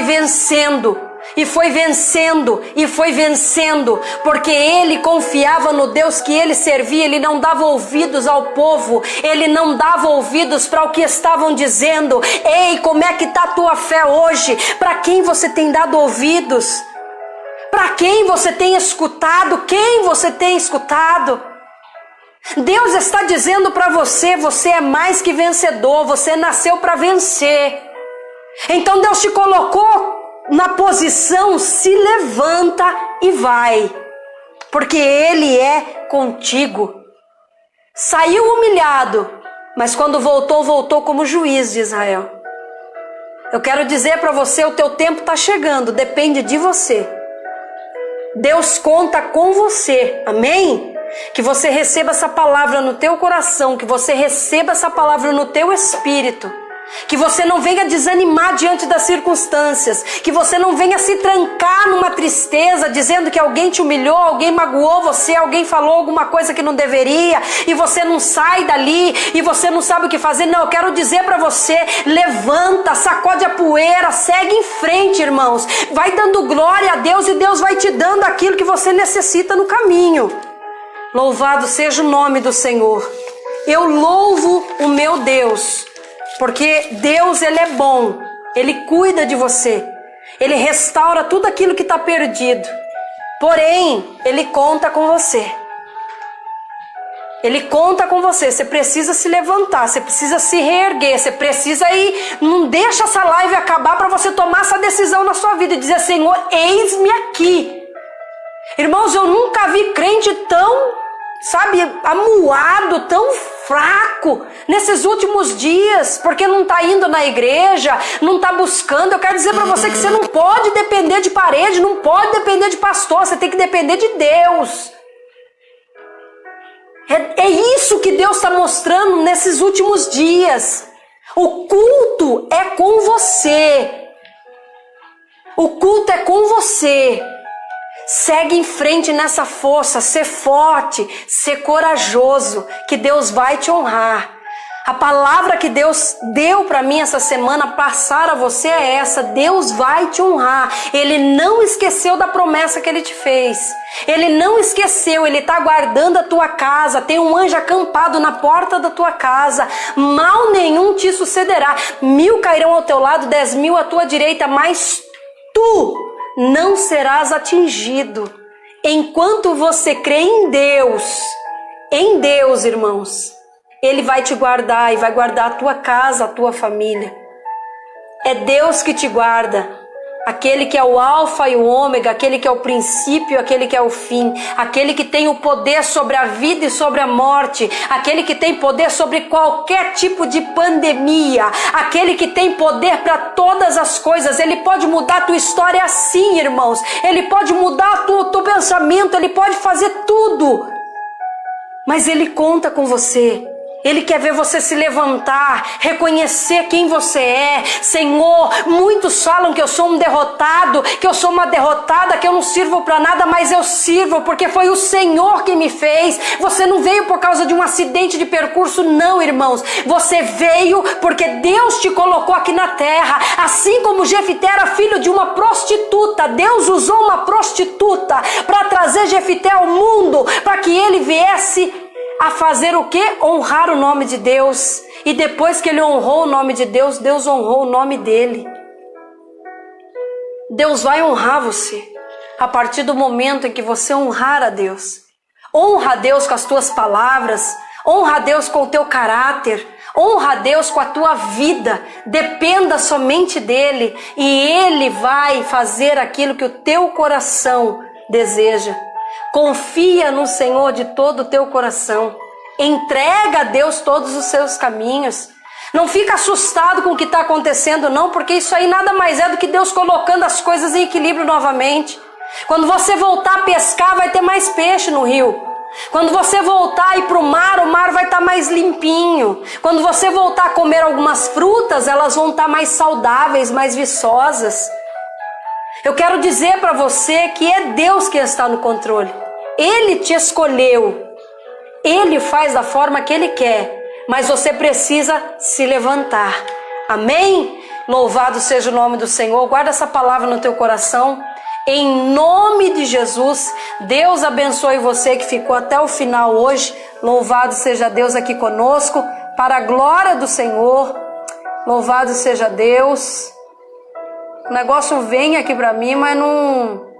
vencendo, e foi vencendo, e foi vencendo, porque ele confiava no Deus que ele servia. Ele não dava ouvidos ao povo, ele não dava ouvidos para o que estavam dizendo. Ei, como é que está a tua fé hoje? Para quem você tem dado ouvidos? Para quem você tem escutado? Quem você tem escutado? Deus está dizendo para você: você é mais que vencedor, você nasceu para vencer. Então Deus te colocou na posição: se levanta e vai, porque Ele é contigo. Saiu humilhado, mas quando voltou, voltou como juiz de Israel. Eu quero dizer para você: o teu tempo está chegando, depende de você. Deus conta com você, amém? Que você receba essa palavra no teu coração, que você receba essa palavra no teu espírito. Que você não venha desanimar diante das circunstâncias, que você não venha se trancar numa tristeza, dizendo que alguém te humilhou, alguém magoou você, alguém falou alguma coisa que não deveria, e você não sai dali, e você não sabe o que fazer. Não, eu quero dizer para você: levanta, sacode a poeira, segue em frente, irmãos. Vai dando glória a Deus, e Deus vai te dando aquilo que você necessita no caminho. Louvado seja o nome do Senhor. Eu louvo o meu Deus, porque Deus, Ele é bom, Ele cuida de você, Ele restaura tudo aquilo que está perdido. Porém, Ele conta com você. Ele conta com você. Você precisa se levantar, você precisa se reerguer, você precisa ir. Não deixa essa live acabar para você tomar essa decisão na sua vida e dizer: Senhor, eis-me aqui. Irmãos, eu nunca vi crente tão, amuado, tão fraco nesses últimos dias, porque não está indo na igreja, não está buscando. Eu quero dizer para você que você não pode depender de parede, não pode depender de pastor, você tem que depender de Deus. É isso que Deus está mostrando nesses últimos dias. O culto é com você. O culto é com você. Segue em frente nessa força, ser forte, ser corajoso, que Deus vai te honrar. A palavra que Deus deu para mim essa semana passar a você é essa: Deus vai te honrar. Ele não esqueceu da promessa que Ele te fez. Ele não esqueceu, Ele está guardando a tua casa. Tem um anjo acampado na porta da tua casa. Mal nenhum te sucederá. 1000 cairão ao teu lado, 10.000 à tua direita, mas tu não serás atingido. Enquanto você crê em Deus, irmãos, Ele vai te guardar e vai guardar a tua casa, a tua família. É Deus que te guarda. Aquele que é o alfa e o ômega, aquele que é o princípio, aquele que é o fim, aquele que tem o poder sobre a vida e sobre a morte, aquele que tem poder sobre qualquer tipo de pandemia, aquele que tem poder para todas as coisas. Ele pode mudar a tua história assim, irmãos. Ele pode mudar o teu pensamento, Ele pode fazer tudo. Mas Ele conta com você. Ele quer ver você se levantar, reconhecer quem você é. Senhor, muitos falam que eu sou um derrotado, que eu sou uma derrotada, que eu não sirvo para nada, mas eu sirvo porque foi o Senhor que me fez. Você não veio por causa de um acidente de percurso, não, irmãos. Você veio porque Deus te colocou aqui na terra. Assim como Jefité era filho de uma prostituta, Deus usou uma prostituta para trazer Jefité ao mundo, para que ele viesse a fazer o quê? Honrar o nome de Deus. E depois que ele honrou o nome de Deus, Deus honrou o nome dele. Deus vai honrar você a partir do momento em que você honrar a Deus. Honra a Deus com as tuas palavras, honra a Deus com o teu caráter, honra a Deus com a tua vida. Dependa somente dele e ele vai fazer aquilo que o teu coração deseja. Confia no Senhor de todo o teu coração. Entrega a Deus todos os seus caminhos. Não fica assustado com o que está acontecendo, não, porque isso aí nada mais é do que Deus colocando as coisas em equilíbrio novamente. Quando você voltar a pescar, vai ter mais peixe no rio. Quando você voltar a ir para o mar vai estar mais limpinho. Quando você voltar a comer algumas frutas, elas vão estar mais saudáveis, mais viçosas. Eu quero dizer para você que é Deus que está no controle. Ele te escolheu. Ele faz da forma que Ele quer. Mas você precisa se levantar. Amém? Louvado seja o nome do Senhor. Guarda essa palavra no teu coração. Em nome de Jesus, Deus abençoe você que ficou até o final hoje. Louvado seja Deus aqui conosco. Para a glória do Senhor. Louvado seja Deus. O negócio vem aqui para mim, mas não...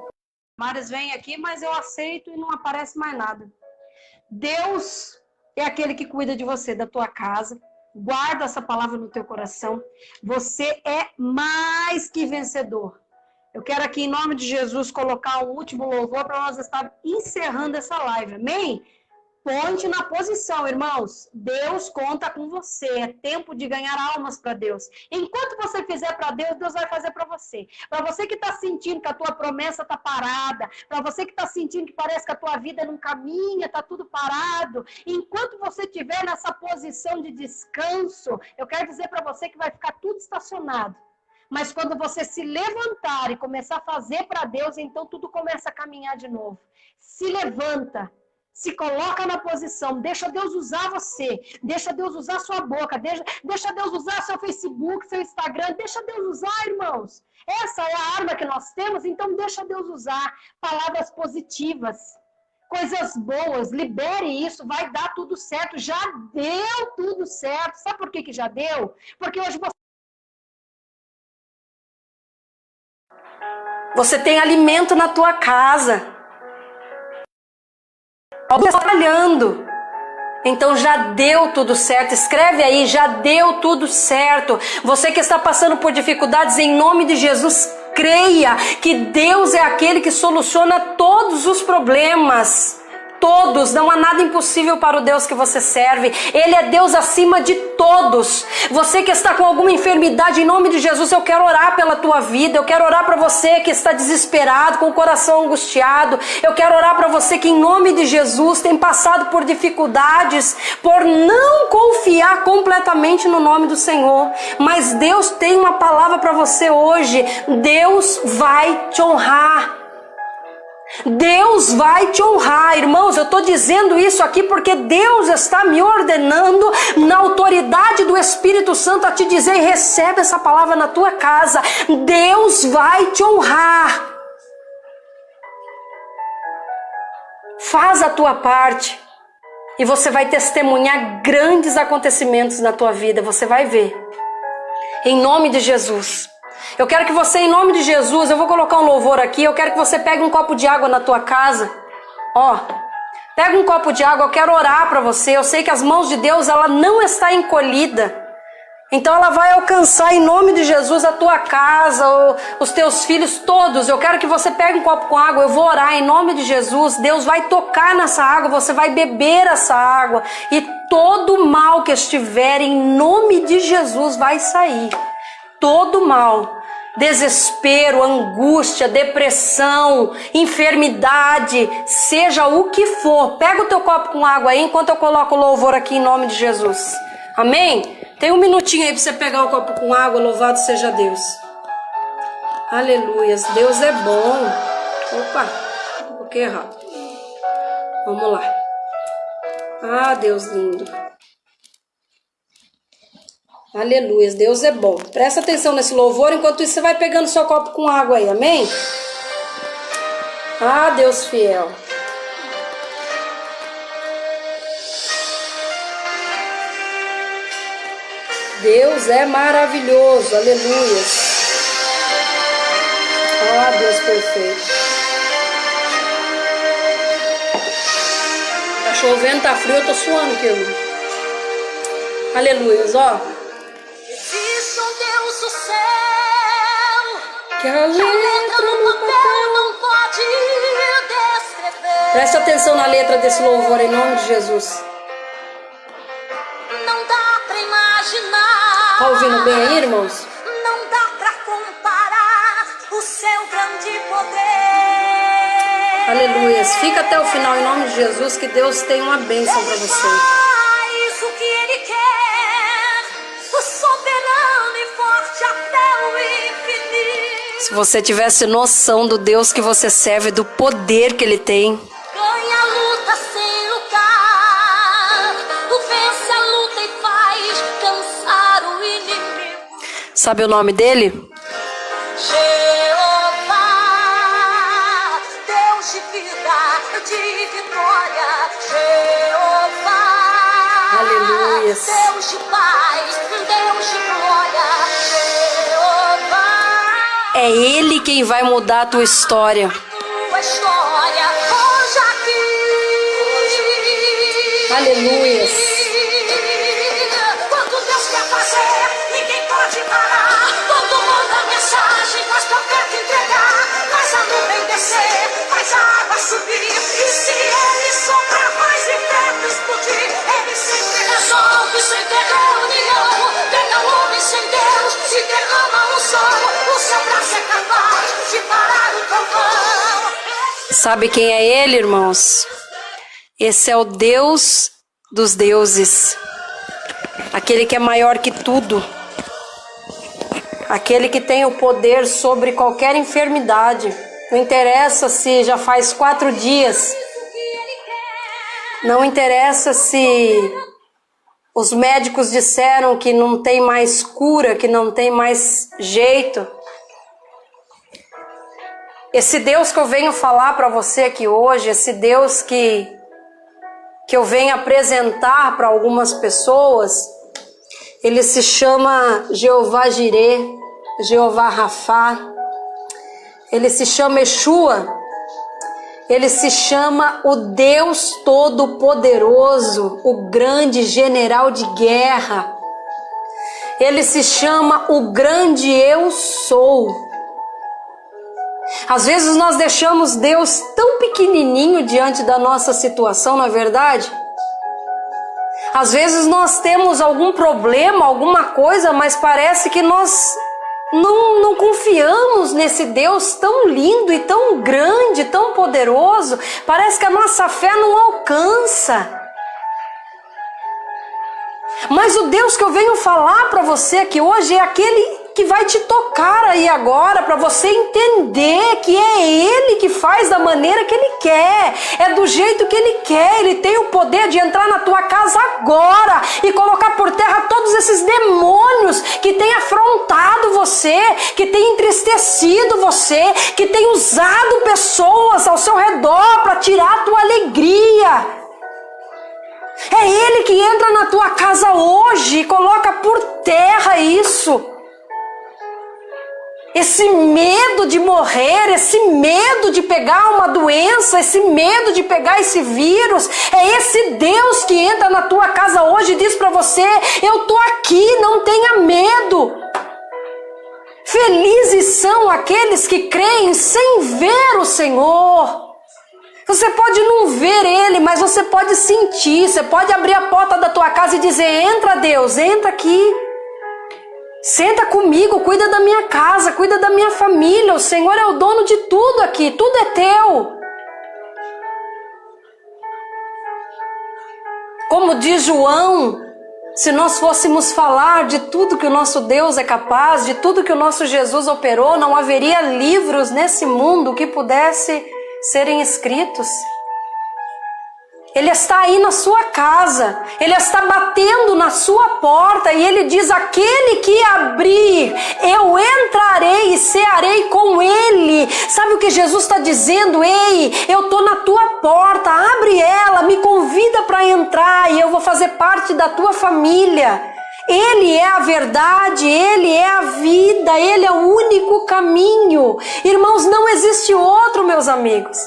Vários vêm aqui, mas eu aceito e não aparece mais nada. Deus é aquele que cuida de você, da tua casa. Guarda essa palavra no teu coração. Você é mais que vencedor. Eu quero aqui, em nome de Jesus, colocar um último louvor para nós estar encerrando essa live. Amém? Ponte na posição, irmãos. Deus conta com você. É tempo de ganhar almas para Deus. Enquanto você fizer para Deus, Deus vai fazer para você. Para você que está sentindo que a tua promessa está parada, para você que está sentindo que parece que a tua vida não caminha, está tudo parado, enquanto você estiver nessa posição de descanso, eu quero dizer para você que vai ficar tudo estacionado. Mas quando você se levantar e começar a fazer para Deus, então tudo começa a caminhar de novo. Se levanta. Se coloca na posição, deixa Deus usar você, deixa Deus usar sua boca, deixa Deus usar seu Facebook, seu Instagram, deixa Deus usar, irmãos. Essa é a arma que nós temos, então deixa Deus usar palavras positivas, coisas boas, libere isso, vai dar tudo certo, já deu tudo certo. Sabe por que já deu? Porque hoje você tem alimento na tua casa. Trabalhando. Então já deu tudo certo. Escreve aí, já deu tudo certo. Você que está passando por dificuldades, em nome de Jesus, creia que Deus é aquele que soluciona todos os problemas. Todos, não há nada impossível para o Deus que você serve. Ele é Deus acima de todos. Você que está com alguma enfermidade, em nome de Jesus, eu quero orar pela tua vida. Eu quero orar para você que está desesperado, com o coração angustiado. Eu quero orar para você que, em nome de Jesus, tem passado por dificuldades, por não confiar completamente no nome do Senhor. Mas Deus tem uma palavra para você hoje. Deus vai te honrar. Deus vai te honrar. Irmãos, eu estou dizendo isso aqui porque Deus está me ordenando na autoridade do Espírito Santo a te dizer: recebe essa palavra na tua casa. Deus vai te honrar. Faz a tua parte e você vai testemunhar grandes acontecimentos na tua vida. Você vai ver. Em nome de Jesus. Eu quero que você, em nome de Jesus, eu vou colocar um louvor aqui, eu quero que você pegue um copo de água na tua casa. Ó, pega um copo de água, eu quero orar para você. Eu sei que as mãos de Deus, ela não está encolhida. Então ela vai alcançar em nome de Jesus a tua casa, os teus filhos todos. Eu quero que você pegue um copo com água, eu vou orar em nome de Jesus. Deus vai tocar nessa água, você vai beber essa água. E todo mal que estiver em nome de Jesus vai sair. Todo mal, desespero, angústia, depressão, enfermidade, seja o que for. Pega o teu copo com água aí enquanto eu coloco o louvor aqui em nome de Jesus. Amém? Tem um minutinho aí para você pegar o copo com água, louvado seja Deus. Aleluias, Deus é bom. Opa, um pouquinho errado. Vamos lá. Ah, Deus lindo. Aleluia, Deus é bom. Presta atenção nesse louvor, enquanto isso você vai pegando seu copo com água aí, amém? Ah, Deus fiel. Deus é maravilhoso, aleluia. Ah, Deus perfeito. Tá chovendo, tá frio, eu tô suando aqui, irmão. Aleluia, ó. Do céu, que a letra no papel não pode descrever. Presta atenção na letra desse louvor em nome de Jesus. Não dá pra imaginar. Tá ouvindo bem aí, irmãos? Não dá pra comparar o seu grande poder. Aleluia. Fica até o final em nome de Jesus, que Deus tem uma bênção para você. Faz o que Ele quer, o soberano e forte até o infinito. Se você tivesse noção do Deus que você serve, do poder que Ele tem. Ganha a luta sem lutar, o vence a luta e faz cansar o inimigo. Sabe o nome dele? Jeová, Deus de vida, de vitória. Jeová, Aleluia. Deus de paz, Deus de glória. Jeová, É Ele quem vai mudar a tua história. tua história hoje aqui. Aleluia. Quando Deus quer fazer, ninguém pode parar. Quando manda mensagem, faz profeta entregar. Faz a nuvem descer, faz a água subir. E se Ele soprar, faz inferno explodir. Ele sempre resolve, sempre é reunião. Pega o homem sem Deus, se derrama um sol. O seu braço é capaz de parar o trovão. Sabe quem é Ele, irmãos? Esse é o Deus dos deuses. Aquele que é maior que tudo. Aquele que tem o poder sobre qualquer enfermidade. Não interessa se já faz 4 dias. Não interessa se os médicos disseram que não tem mais cura, que não tem mais jeito. Esse Deus que eu venho falar para você aqui hoje, esse Deus que eu venho apresentar para algumas pessoas, ele se chama Jeová Jirê, Jeová Rafá, ele se chama Yeshua, ele se chama o Deus Todo-Poderoso, o grande general de guerra, ele se chama o grande Eu Sou. Às vezes nós deixamos Deus tão pequenininho diante da nossa situação, não é verdade? Às vezes nós temos algum problema, alguma coisa, mas parece que nós não confiamos nesse Deus tão lindo e tão grande, tão poderoso. Parece que a nossa fé não alcança. Mas o Deus que eu venho falar para você aqui hoje é aquele que vai te tocar aí agora, para você entender que é Ele que faz da maneira que Ele quer, é do jeito que Ele quer. Ele tem o poder de entrar na tua casa agora e colocar por terra todos esses demônios que têm afrontado você, que têm entristecido você, que têm usado pessoas ao seu redor para tirar a tua alegria. É Ele que entra na tua casa hoje e coloca por terra isso. Esse medo de morrer, esse medo de pegar uma doença, esse medo de pegar esse vírus, é esse Deus que entra na tua casa hoje e diz para você: eu tô aqui, não tenha medo. Felizes são aqueles que creem sem ver o Senhor. Você pode não ver Ele, mas você pode sentir. Você pode abrir a porta da tua casa e dizer: entra, Deus, entra aqui. Senta comigo, cuida da minha casa, cuida da minha família. O Senhor é o dono de tudo aqui, tudo é teu. Como diz João, se nós fôssemos falar de tudo que o nosso Deus é capaz, de tudo que o nosso Jesus operou, não haveria livros nesse mundo que pudesse serem escritos. Ele está aí na sua casa, Ele está batendo na sua porta e Ele diz: aquele que abrir, eu entrarei e cearei com ele. Sabe o que Jesus está dizendo? Ei, eu estou na tua porta, abre ela, me convida para entrar e eu vou fazer parte da tua família. Ele é a verdade, Ele é a vida, Ele é o único caminho. Irmãos, não existe outro, meus amigos.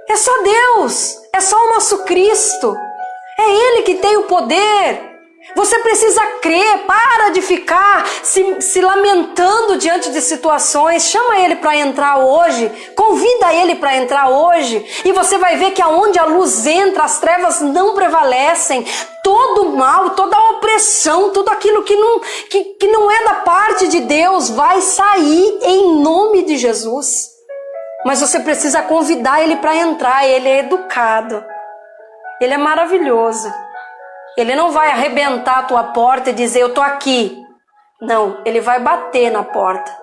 É só Deus, é só o nosso Cristo. É Ele que tem o poder. Você precisa crer, para de ficar se lamentando diante de situações. Chama Ele para entrar hoje, convida Ele para entrar hoje, e você vai ver que aonde a luz entra, as trevas não prevalecem. Todo o mal, toda a opressão, tudo aquilo que não é da parte de Deus vai sair em nome de Jesus. Mas você precisa convidar Ele para entrar. Ele é educado, Ele é maravilhoso. Ele não vai arrebentar a tua porta e dizer: eu tô aqui. Não, Ele vai bater na porta.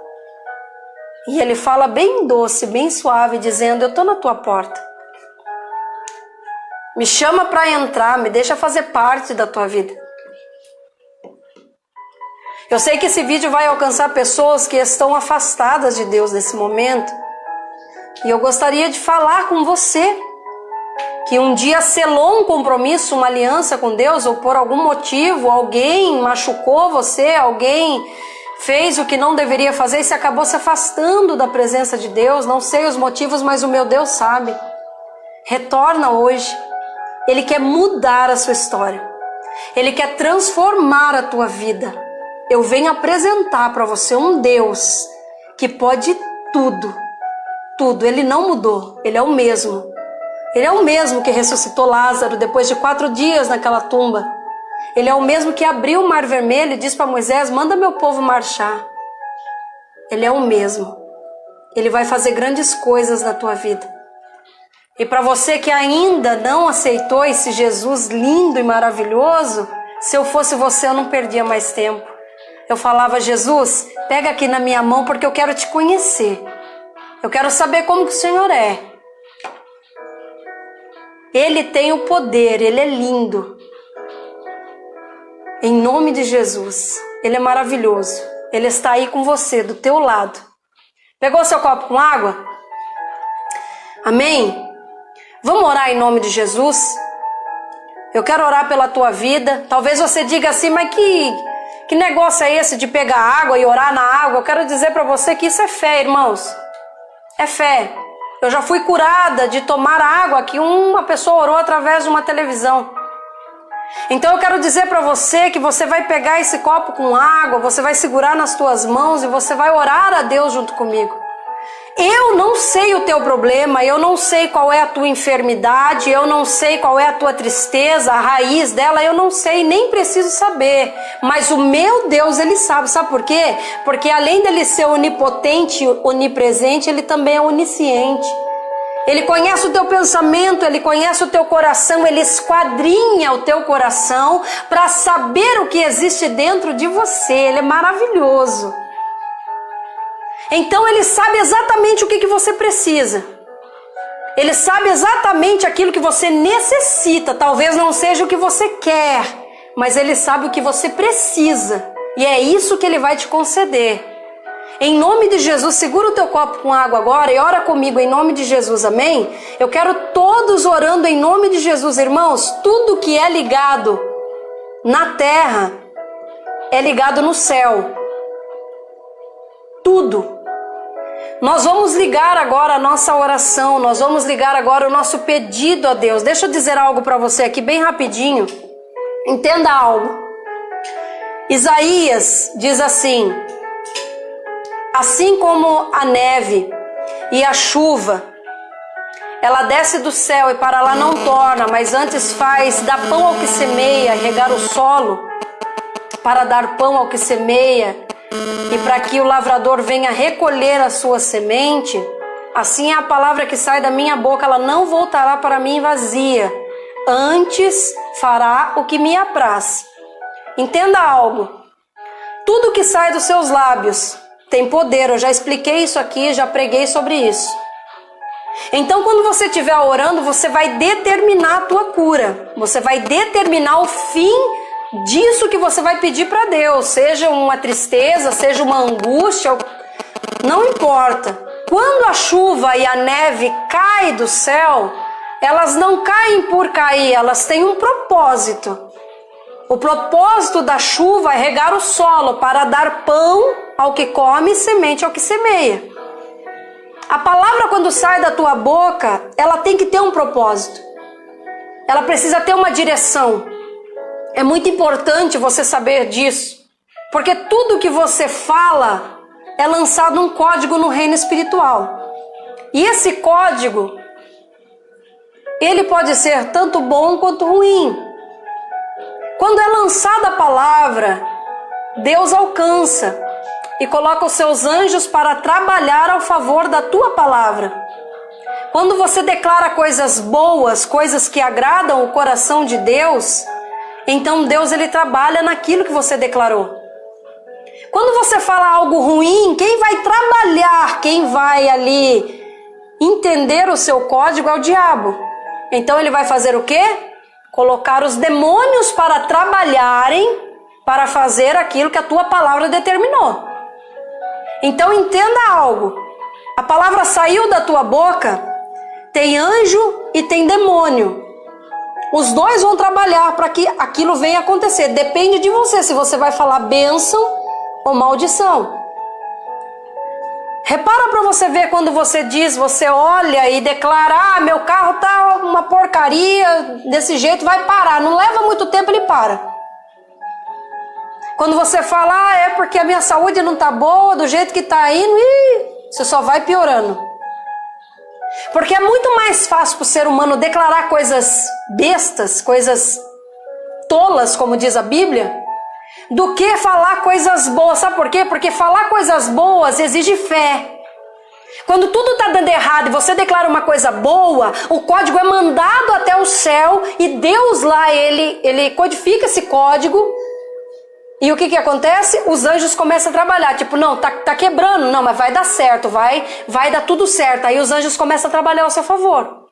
E Ele fala bem doce, bem suave, dizendo: eu tô na tua porta. Me chama para entrar, me deixa fazer parte da tua vida. Eu sei que esse vídeo vai alcançar pessoas que estão afastadas de Deus nesse momento. E eu gostaria de falar com você que um dia selou um compromisso, uma aliança com Deus, ou por algum motivo alguém machucou você, alguém fez o que não deveria fazer e você acabou se afastando da presença de Deus. Não sei os motivos, mas o meu Deus sabe. Retorna hoje. Ele quer mudar a sua história. Ele quer transformar a tua vida. Eu venho apresentar para você um Deus que pode tudo. Tudo. Ele não mudou. Ele é o mesmo. Ele é o mesmo que ressuscitou Lázaro depois de 4 dias naquela tumba. Ele é o mesmo que abriu o mar vermelho e disse para Moisés: manda meu povo marchar. Ele é o mesmo. Ele vai fazer grandes coisas na tua vida. E para você que ainda não aceitou esse Jesus lindo e maravilhoso, se eu fosse você, eu não perdia mais tempo. Eu falava: Jesus, pega aqui na minha mão porque eu quero te conhecer. Eu quero saber como que o Senhor é. Ele tem o poder, Ele é lindo. Em nome de Jesus, Ele é maravilhoso. Ele está aí com você, do teu lado. Pegou seu copo com água? Amém? Vamos orar em nome de Jesus? Eu quero orar pela tua vida. Talvez você diga assim: mas que negócio é esse de pegar água e orar na água? Eu quero dizer para você que isso é fé, irmãos. É fé. Eu já fui curada de tomar água que uma pessoa orou através de uma televisão. Então eu quero dizer para você que você vai pegar esse copo com água, você vai segurar nas tuas mãos e você vai orar a Deus junto comigo. Eu não sei o teu problema, eu não sei qual é a tua enfermidade, eu não sei qual é a tua tristeza, a raiz dela, eu não sei, nem preciso saber. Mas o meu Deus, Ele sabe. Sabe por quê? Porque além dele ser onipotente, onipresente, Ele também é onisciente. Ele conhece o teu pensamento, Ele conhece o teu coração, Ele esquadrinha o teu coração para saber o que existe dentro de você. Ele é maravilhoso. Então ele sabe exatamente o que você precisa. Ele sabe exatamente aquilo que você necessita. Talvez não seja o que você quer, mas ele sabe o que você precisa. E é isso que ele vai te conceder. Em nome de Jesus, segura o teu copo com água agora e ora comigo em nome de Jesus, amém? Eu quero todos orando em nome de Jesus, irmãos. Tudo que é ligado na terra é ligado no céu. Tudo. Nós vamos ligar agora a nossa oração, nós vamos ligar agora o nosso pedido a Deus. Deixa eu dizer algo para você aqui bem rapidinho. Entenda algo. Isaías diz assim: assim como a neve e a chuva, ela desce do céu e para lá não torna, mas antes faz dar pão ao que semeia, regar o solo para dar pão ao que semeia, e para que o lavrador venha recolher a sua semente, assim é a palavra que sai da minha boca, ela não voltará para mim vazia, antes fará o que me apraz. Entenda algo, tudo que sai dos seus lábios tem poder, eu já expliquei isso aqui, já preguei sobre isso. Então quando você estiver orando, você vai determinar a tua cura, você vai determinar o fim disso que você vai pedir para Deus, seja uma tristeza, seja uma angústia, não importa. Quando a chuva e a neve caem do céu, elas não caem por cair, elas têm um propósito. O propósito da chuva é regar o solo para dar pão ao que come e semente ao que semeia. A palavra, quando sai da tua boca, ela tem que ter um propósito. Ela precisa ter uma direção. É muito importante você saber disso, porque tudo que você fala é lançado um código no reino espiritual. E esse código, ele pode ser tanto bom quanto ruim. Quando é lançada a palavra, Deus alcança e coloca os seus anjos para trabalhar ao favor da tua palavra. Quando você declara coisas boas, coisas que agradam o coração de Deus, então Deus ele trabalha naquilo que você declarou. Quando você fala algo ruim, quem vai trabalhar, quem vai ali entender o seu código é o diabo. Então ele vai fazer o quê? Colocar os demônios para trabalharem, para fazer aquilo que a tua palavra determinou. Então entenda algo. A palavra saiu da tua boca, tem anjo e tem demônio. Os dois vão trabalhar para que aquilo venha acontecer. Depende de você, se você vai falar bênção ou maldição. Repara para você ver quando você diz, você olha e declara: meu carro tá uma porcaria, desse jeito vai parar. Não leva muito tempo, ele para. Quando você fala: é porque a minha saúde não tá boa, do jeito que tá indo, você só vai piorando. Porque é muito mais fácil para o ser humano declarar coisas bestas, coisas tolas, como diz a Bíblia, do que falar coisas boas. Sabe por quê? Porque falar coisas boas exige fé. Quando tudo está dando errado e você declara uma coisa boa, o código é mandado até o céu e Deus lá, ele codifica esse código. E o que acontece? Os anjos começam a trabalhar, tipo, não, tá quebrando, não, mas vai dar certo, vai dar tudo certo. Aí os anjos começam a trabalhar ao seu favor.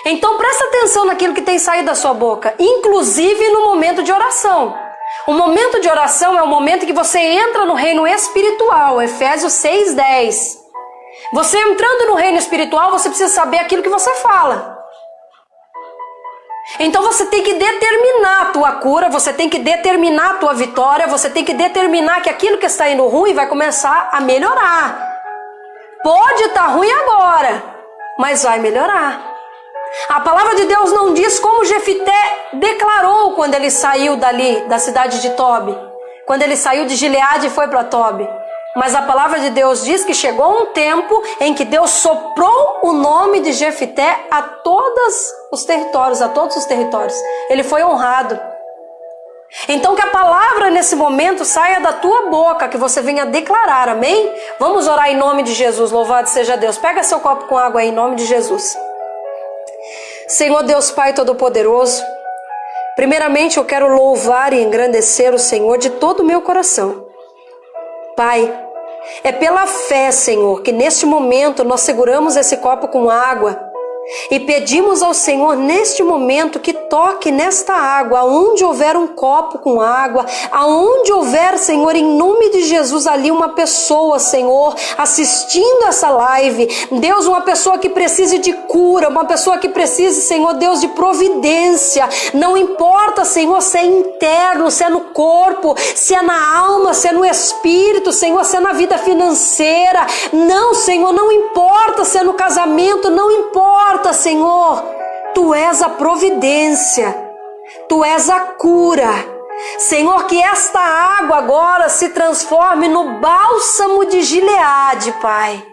Então presta atenção naquilo que tem saído da sua boca, inclusive no momento de oração. O momento de oração é o momento que você entra no reino espiritual, Efésios 6:10. Você entrando no reino espiritual, você precisa saber aquilo que você fala. Então você tem que determinar a tua cura, você tem que determinar a tua vitória, você tem que determinar que aquilo que está indo ruim vai começar a melhorar. Pode estar ruim agora, mas vai melhorar. A palavra de Deus não diz como Jefité declarou quando ele saiu dali, da cidade de Tobi. Quando ele saiu de Gileade e foi para Tobi. Mas a palavra de Deus diz que chegou um tempo em que Deus soprou o nome de Jefité a todos os territórios, Ele foi honrado. Então que a palavra nesse momento saia da tua boca, que você venha declarar, amém? Vamos orar em nome de Jesus, louvado seja Deus. Pega seu copo com água aí, em nome de Jesus. Senhor Deus Pai Todo-Poderoso, primeiramente eu quero louvar e engrandecer o Senhor de todo o meu coração. Pai, É pela fé, Senhor, que neste momento nós seguramos esse copo com água e pedimos ao Senhor neste momento que toque nesta água, aonde houver um copo com água, aonde houver, Senhor, em nome de Jesus, ali uma pessoa, Senhor, assistindo essa live, Deus, uma pessoa que precise de cura, uma pessoa que precise, Senhor, Deus, de providência, não importa, Senhor, se é interno, se é no corpo, se é na alma, se é no espírito, Senhor, se é na vida financeira, não, Senhor, não importa se é no casamento, não importa, Senhor, Tu és a providência, Tu és a cura. Senhor, que esta água agora se transforme no bálsamo de Gileade, Pai.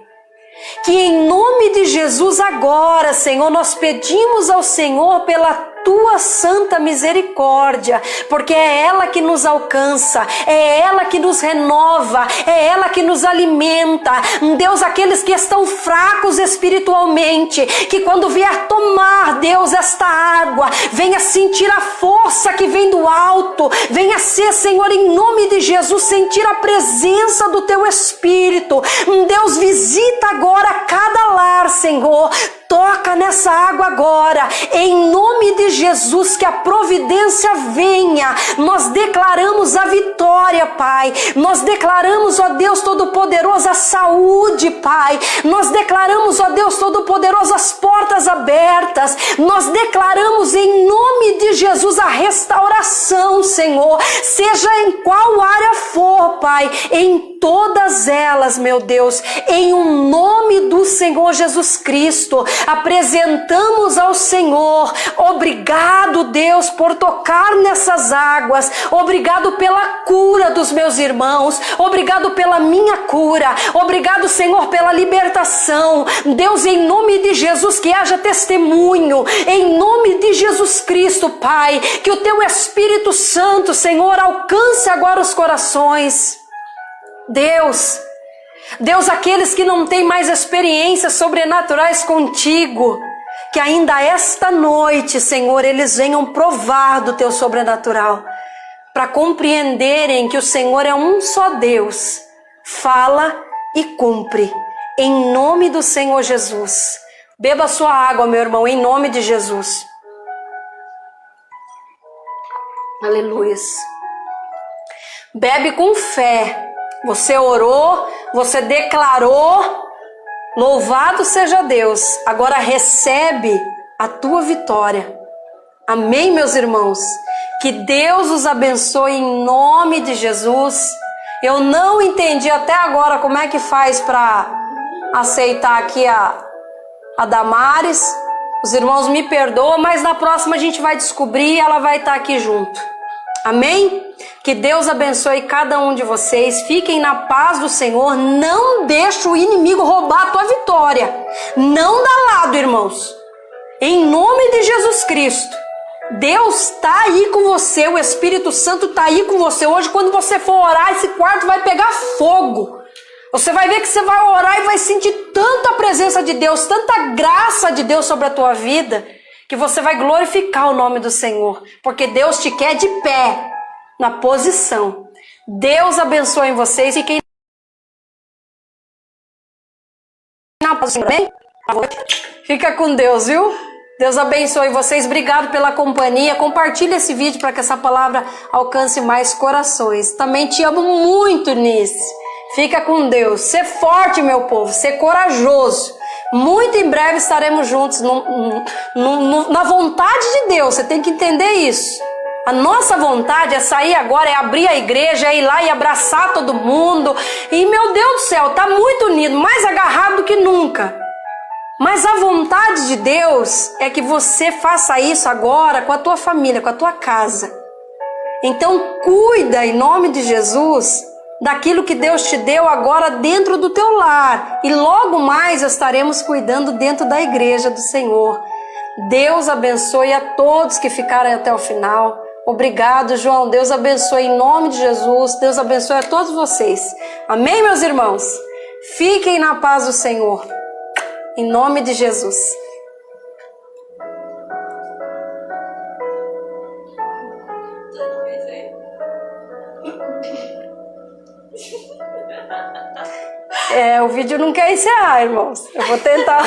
Que em nome de Jesus agora, Senhor, nós pedimos ao Senhor pela Tua santa misericórdia, porque é ela que nos alcança, é ela que nos renova, é ela que nos alimenta. Deus, aqueles que estão fracos espiritualmente, que quando vier tomar, Deus, esta água, venha sentir a força que vem do alto, venha ser, Senhor, em nome de Jesus, sentir a presença do Teu Espírito. Deus, visita agora cada lar, Senhor. Toca nessa água agora, em nome de Jesus, que a providência venha. Nós declaramos a vitória, Pai. Nós declaramos, ó Deus Todo-Poderoso, a saúde, Pai. Nós declaramos, ó Deus Todo-Poderoso, as portas abertas. Nós declaramos em nome de Jesus a restauração, Senhor. Seja em qual área for, Pai, em todas elas, meu Deus, em um nome do Senhor Jesus Cristo. Apresentamos ao Senhor, obrigado, Deus, por tocar nessas águas, obrigado pela cura dos meus irmãos, obrigado pela minha cura, obrigado, Senhor, pela libertação. Deus, em nome de Jesus, que haja testemunho, em nome de Jesus Cristo, Pai, que o Teu Espírito Santo, Senhor, alcance agora os corações. Deus, aqueles que não têm mais experiências sobrenaturais contigo, que ainda esta noite, Senhor, eles venham provar do Teu sobrenatural, para compreenderem que o Senhor é um só Deus, fala e cumpre, em nome do Senhor Jesus. Beba sua água, meu irmão, em nome de Jesus. Aleluia. Bebe com fé. Você orou, você declarou, louvado seja Deus. Agora recebe a tua vitória. Amém, meus irmãos? Que Deus os abençoe em nome de Jesus. Eu não entendi até agora como é que faz para aceitar aqui a Damares. Os irmãos me perdoam, mas na próxima a gente vai descobrir e ela vai estar aqui junto. Amém? Que Deus abençoe cada um de vocês. Fiquem na paz do Senhor. Não deixe o inimigo roubar a tua vitória. Não dá lado, irmãos. Em nome de Jesus Cristo. Deus está aí com você. O Espírito Santo está aí com você. Hoje, quando você for orar, esse quarto vai pegar fogo. Você vai ver que você vai orar e vai sentir tanta presença de Deus, tanta graça de Deus sobre a tua vida, que você vai glorificar o nome do Senhor, porque Deus te quer de pé, na posição. Deus abençoe vocês e quem na posição, bem? Fica com Deus, viu? Deus abençoe vocês. Obrigado pela companhia. Compartilhe esse vídeo para que essa palavra alcance mais corações. Também te amo muito, Nice. Fica com Deus. Ser forte, meu povo. Ser corajoso. Muito em breve estaremos juntos na vontade de Deus. Você tem que entender isso. A nossa vontade é sair agora, é abrir a igreja, é ir lá e abraçar todo mundo. E, meu Deus do céu, tá muito unido, mais agarrado do que nunca. Mas a vontade de Deus é que você faça isso agora com a tua família, com a tua casa. Então, cuida, em nome de Jesus, daquilo que Deus te deu agora dentro do teu lar. E logo mais estaremos cuidando dentro da igreja do Senhor. Deus abençoe a todos que ficaram até o final. Obrigado, João. Deus abençoe em nome de Jesus. Deus abençoe a todos vocês. Amém, meus irmãos? Fiquem na paz do Senhor. Em nome de Jesus. O vídeo não quer encerrar, irmãos. Eu vou tentar.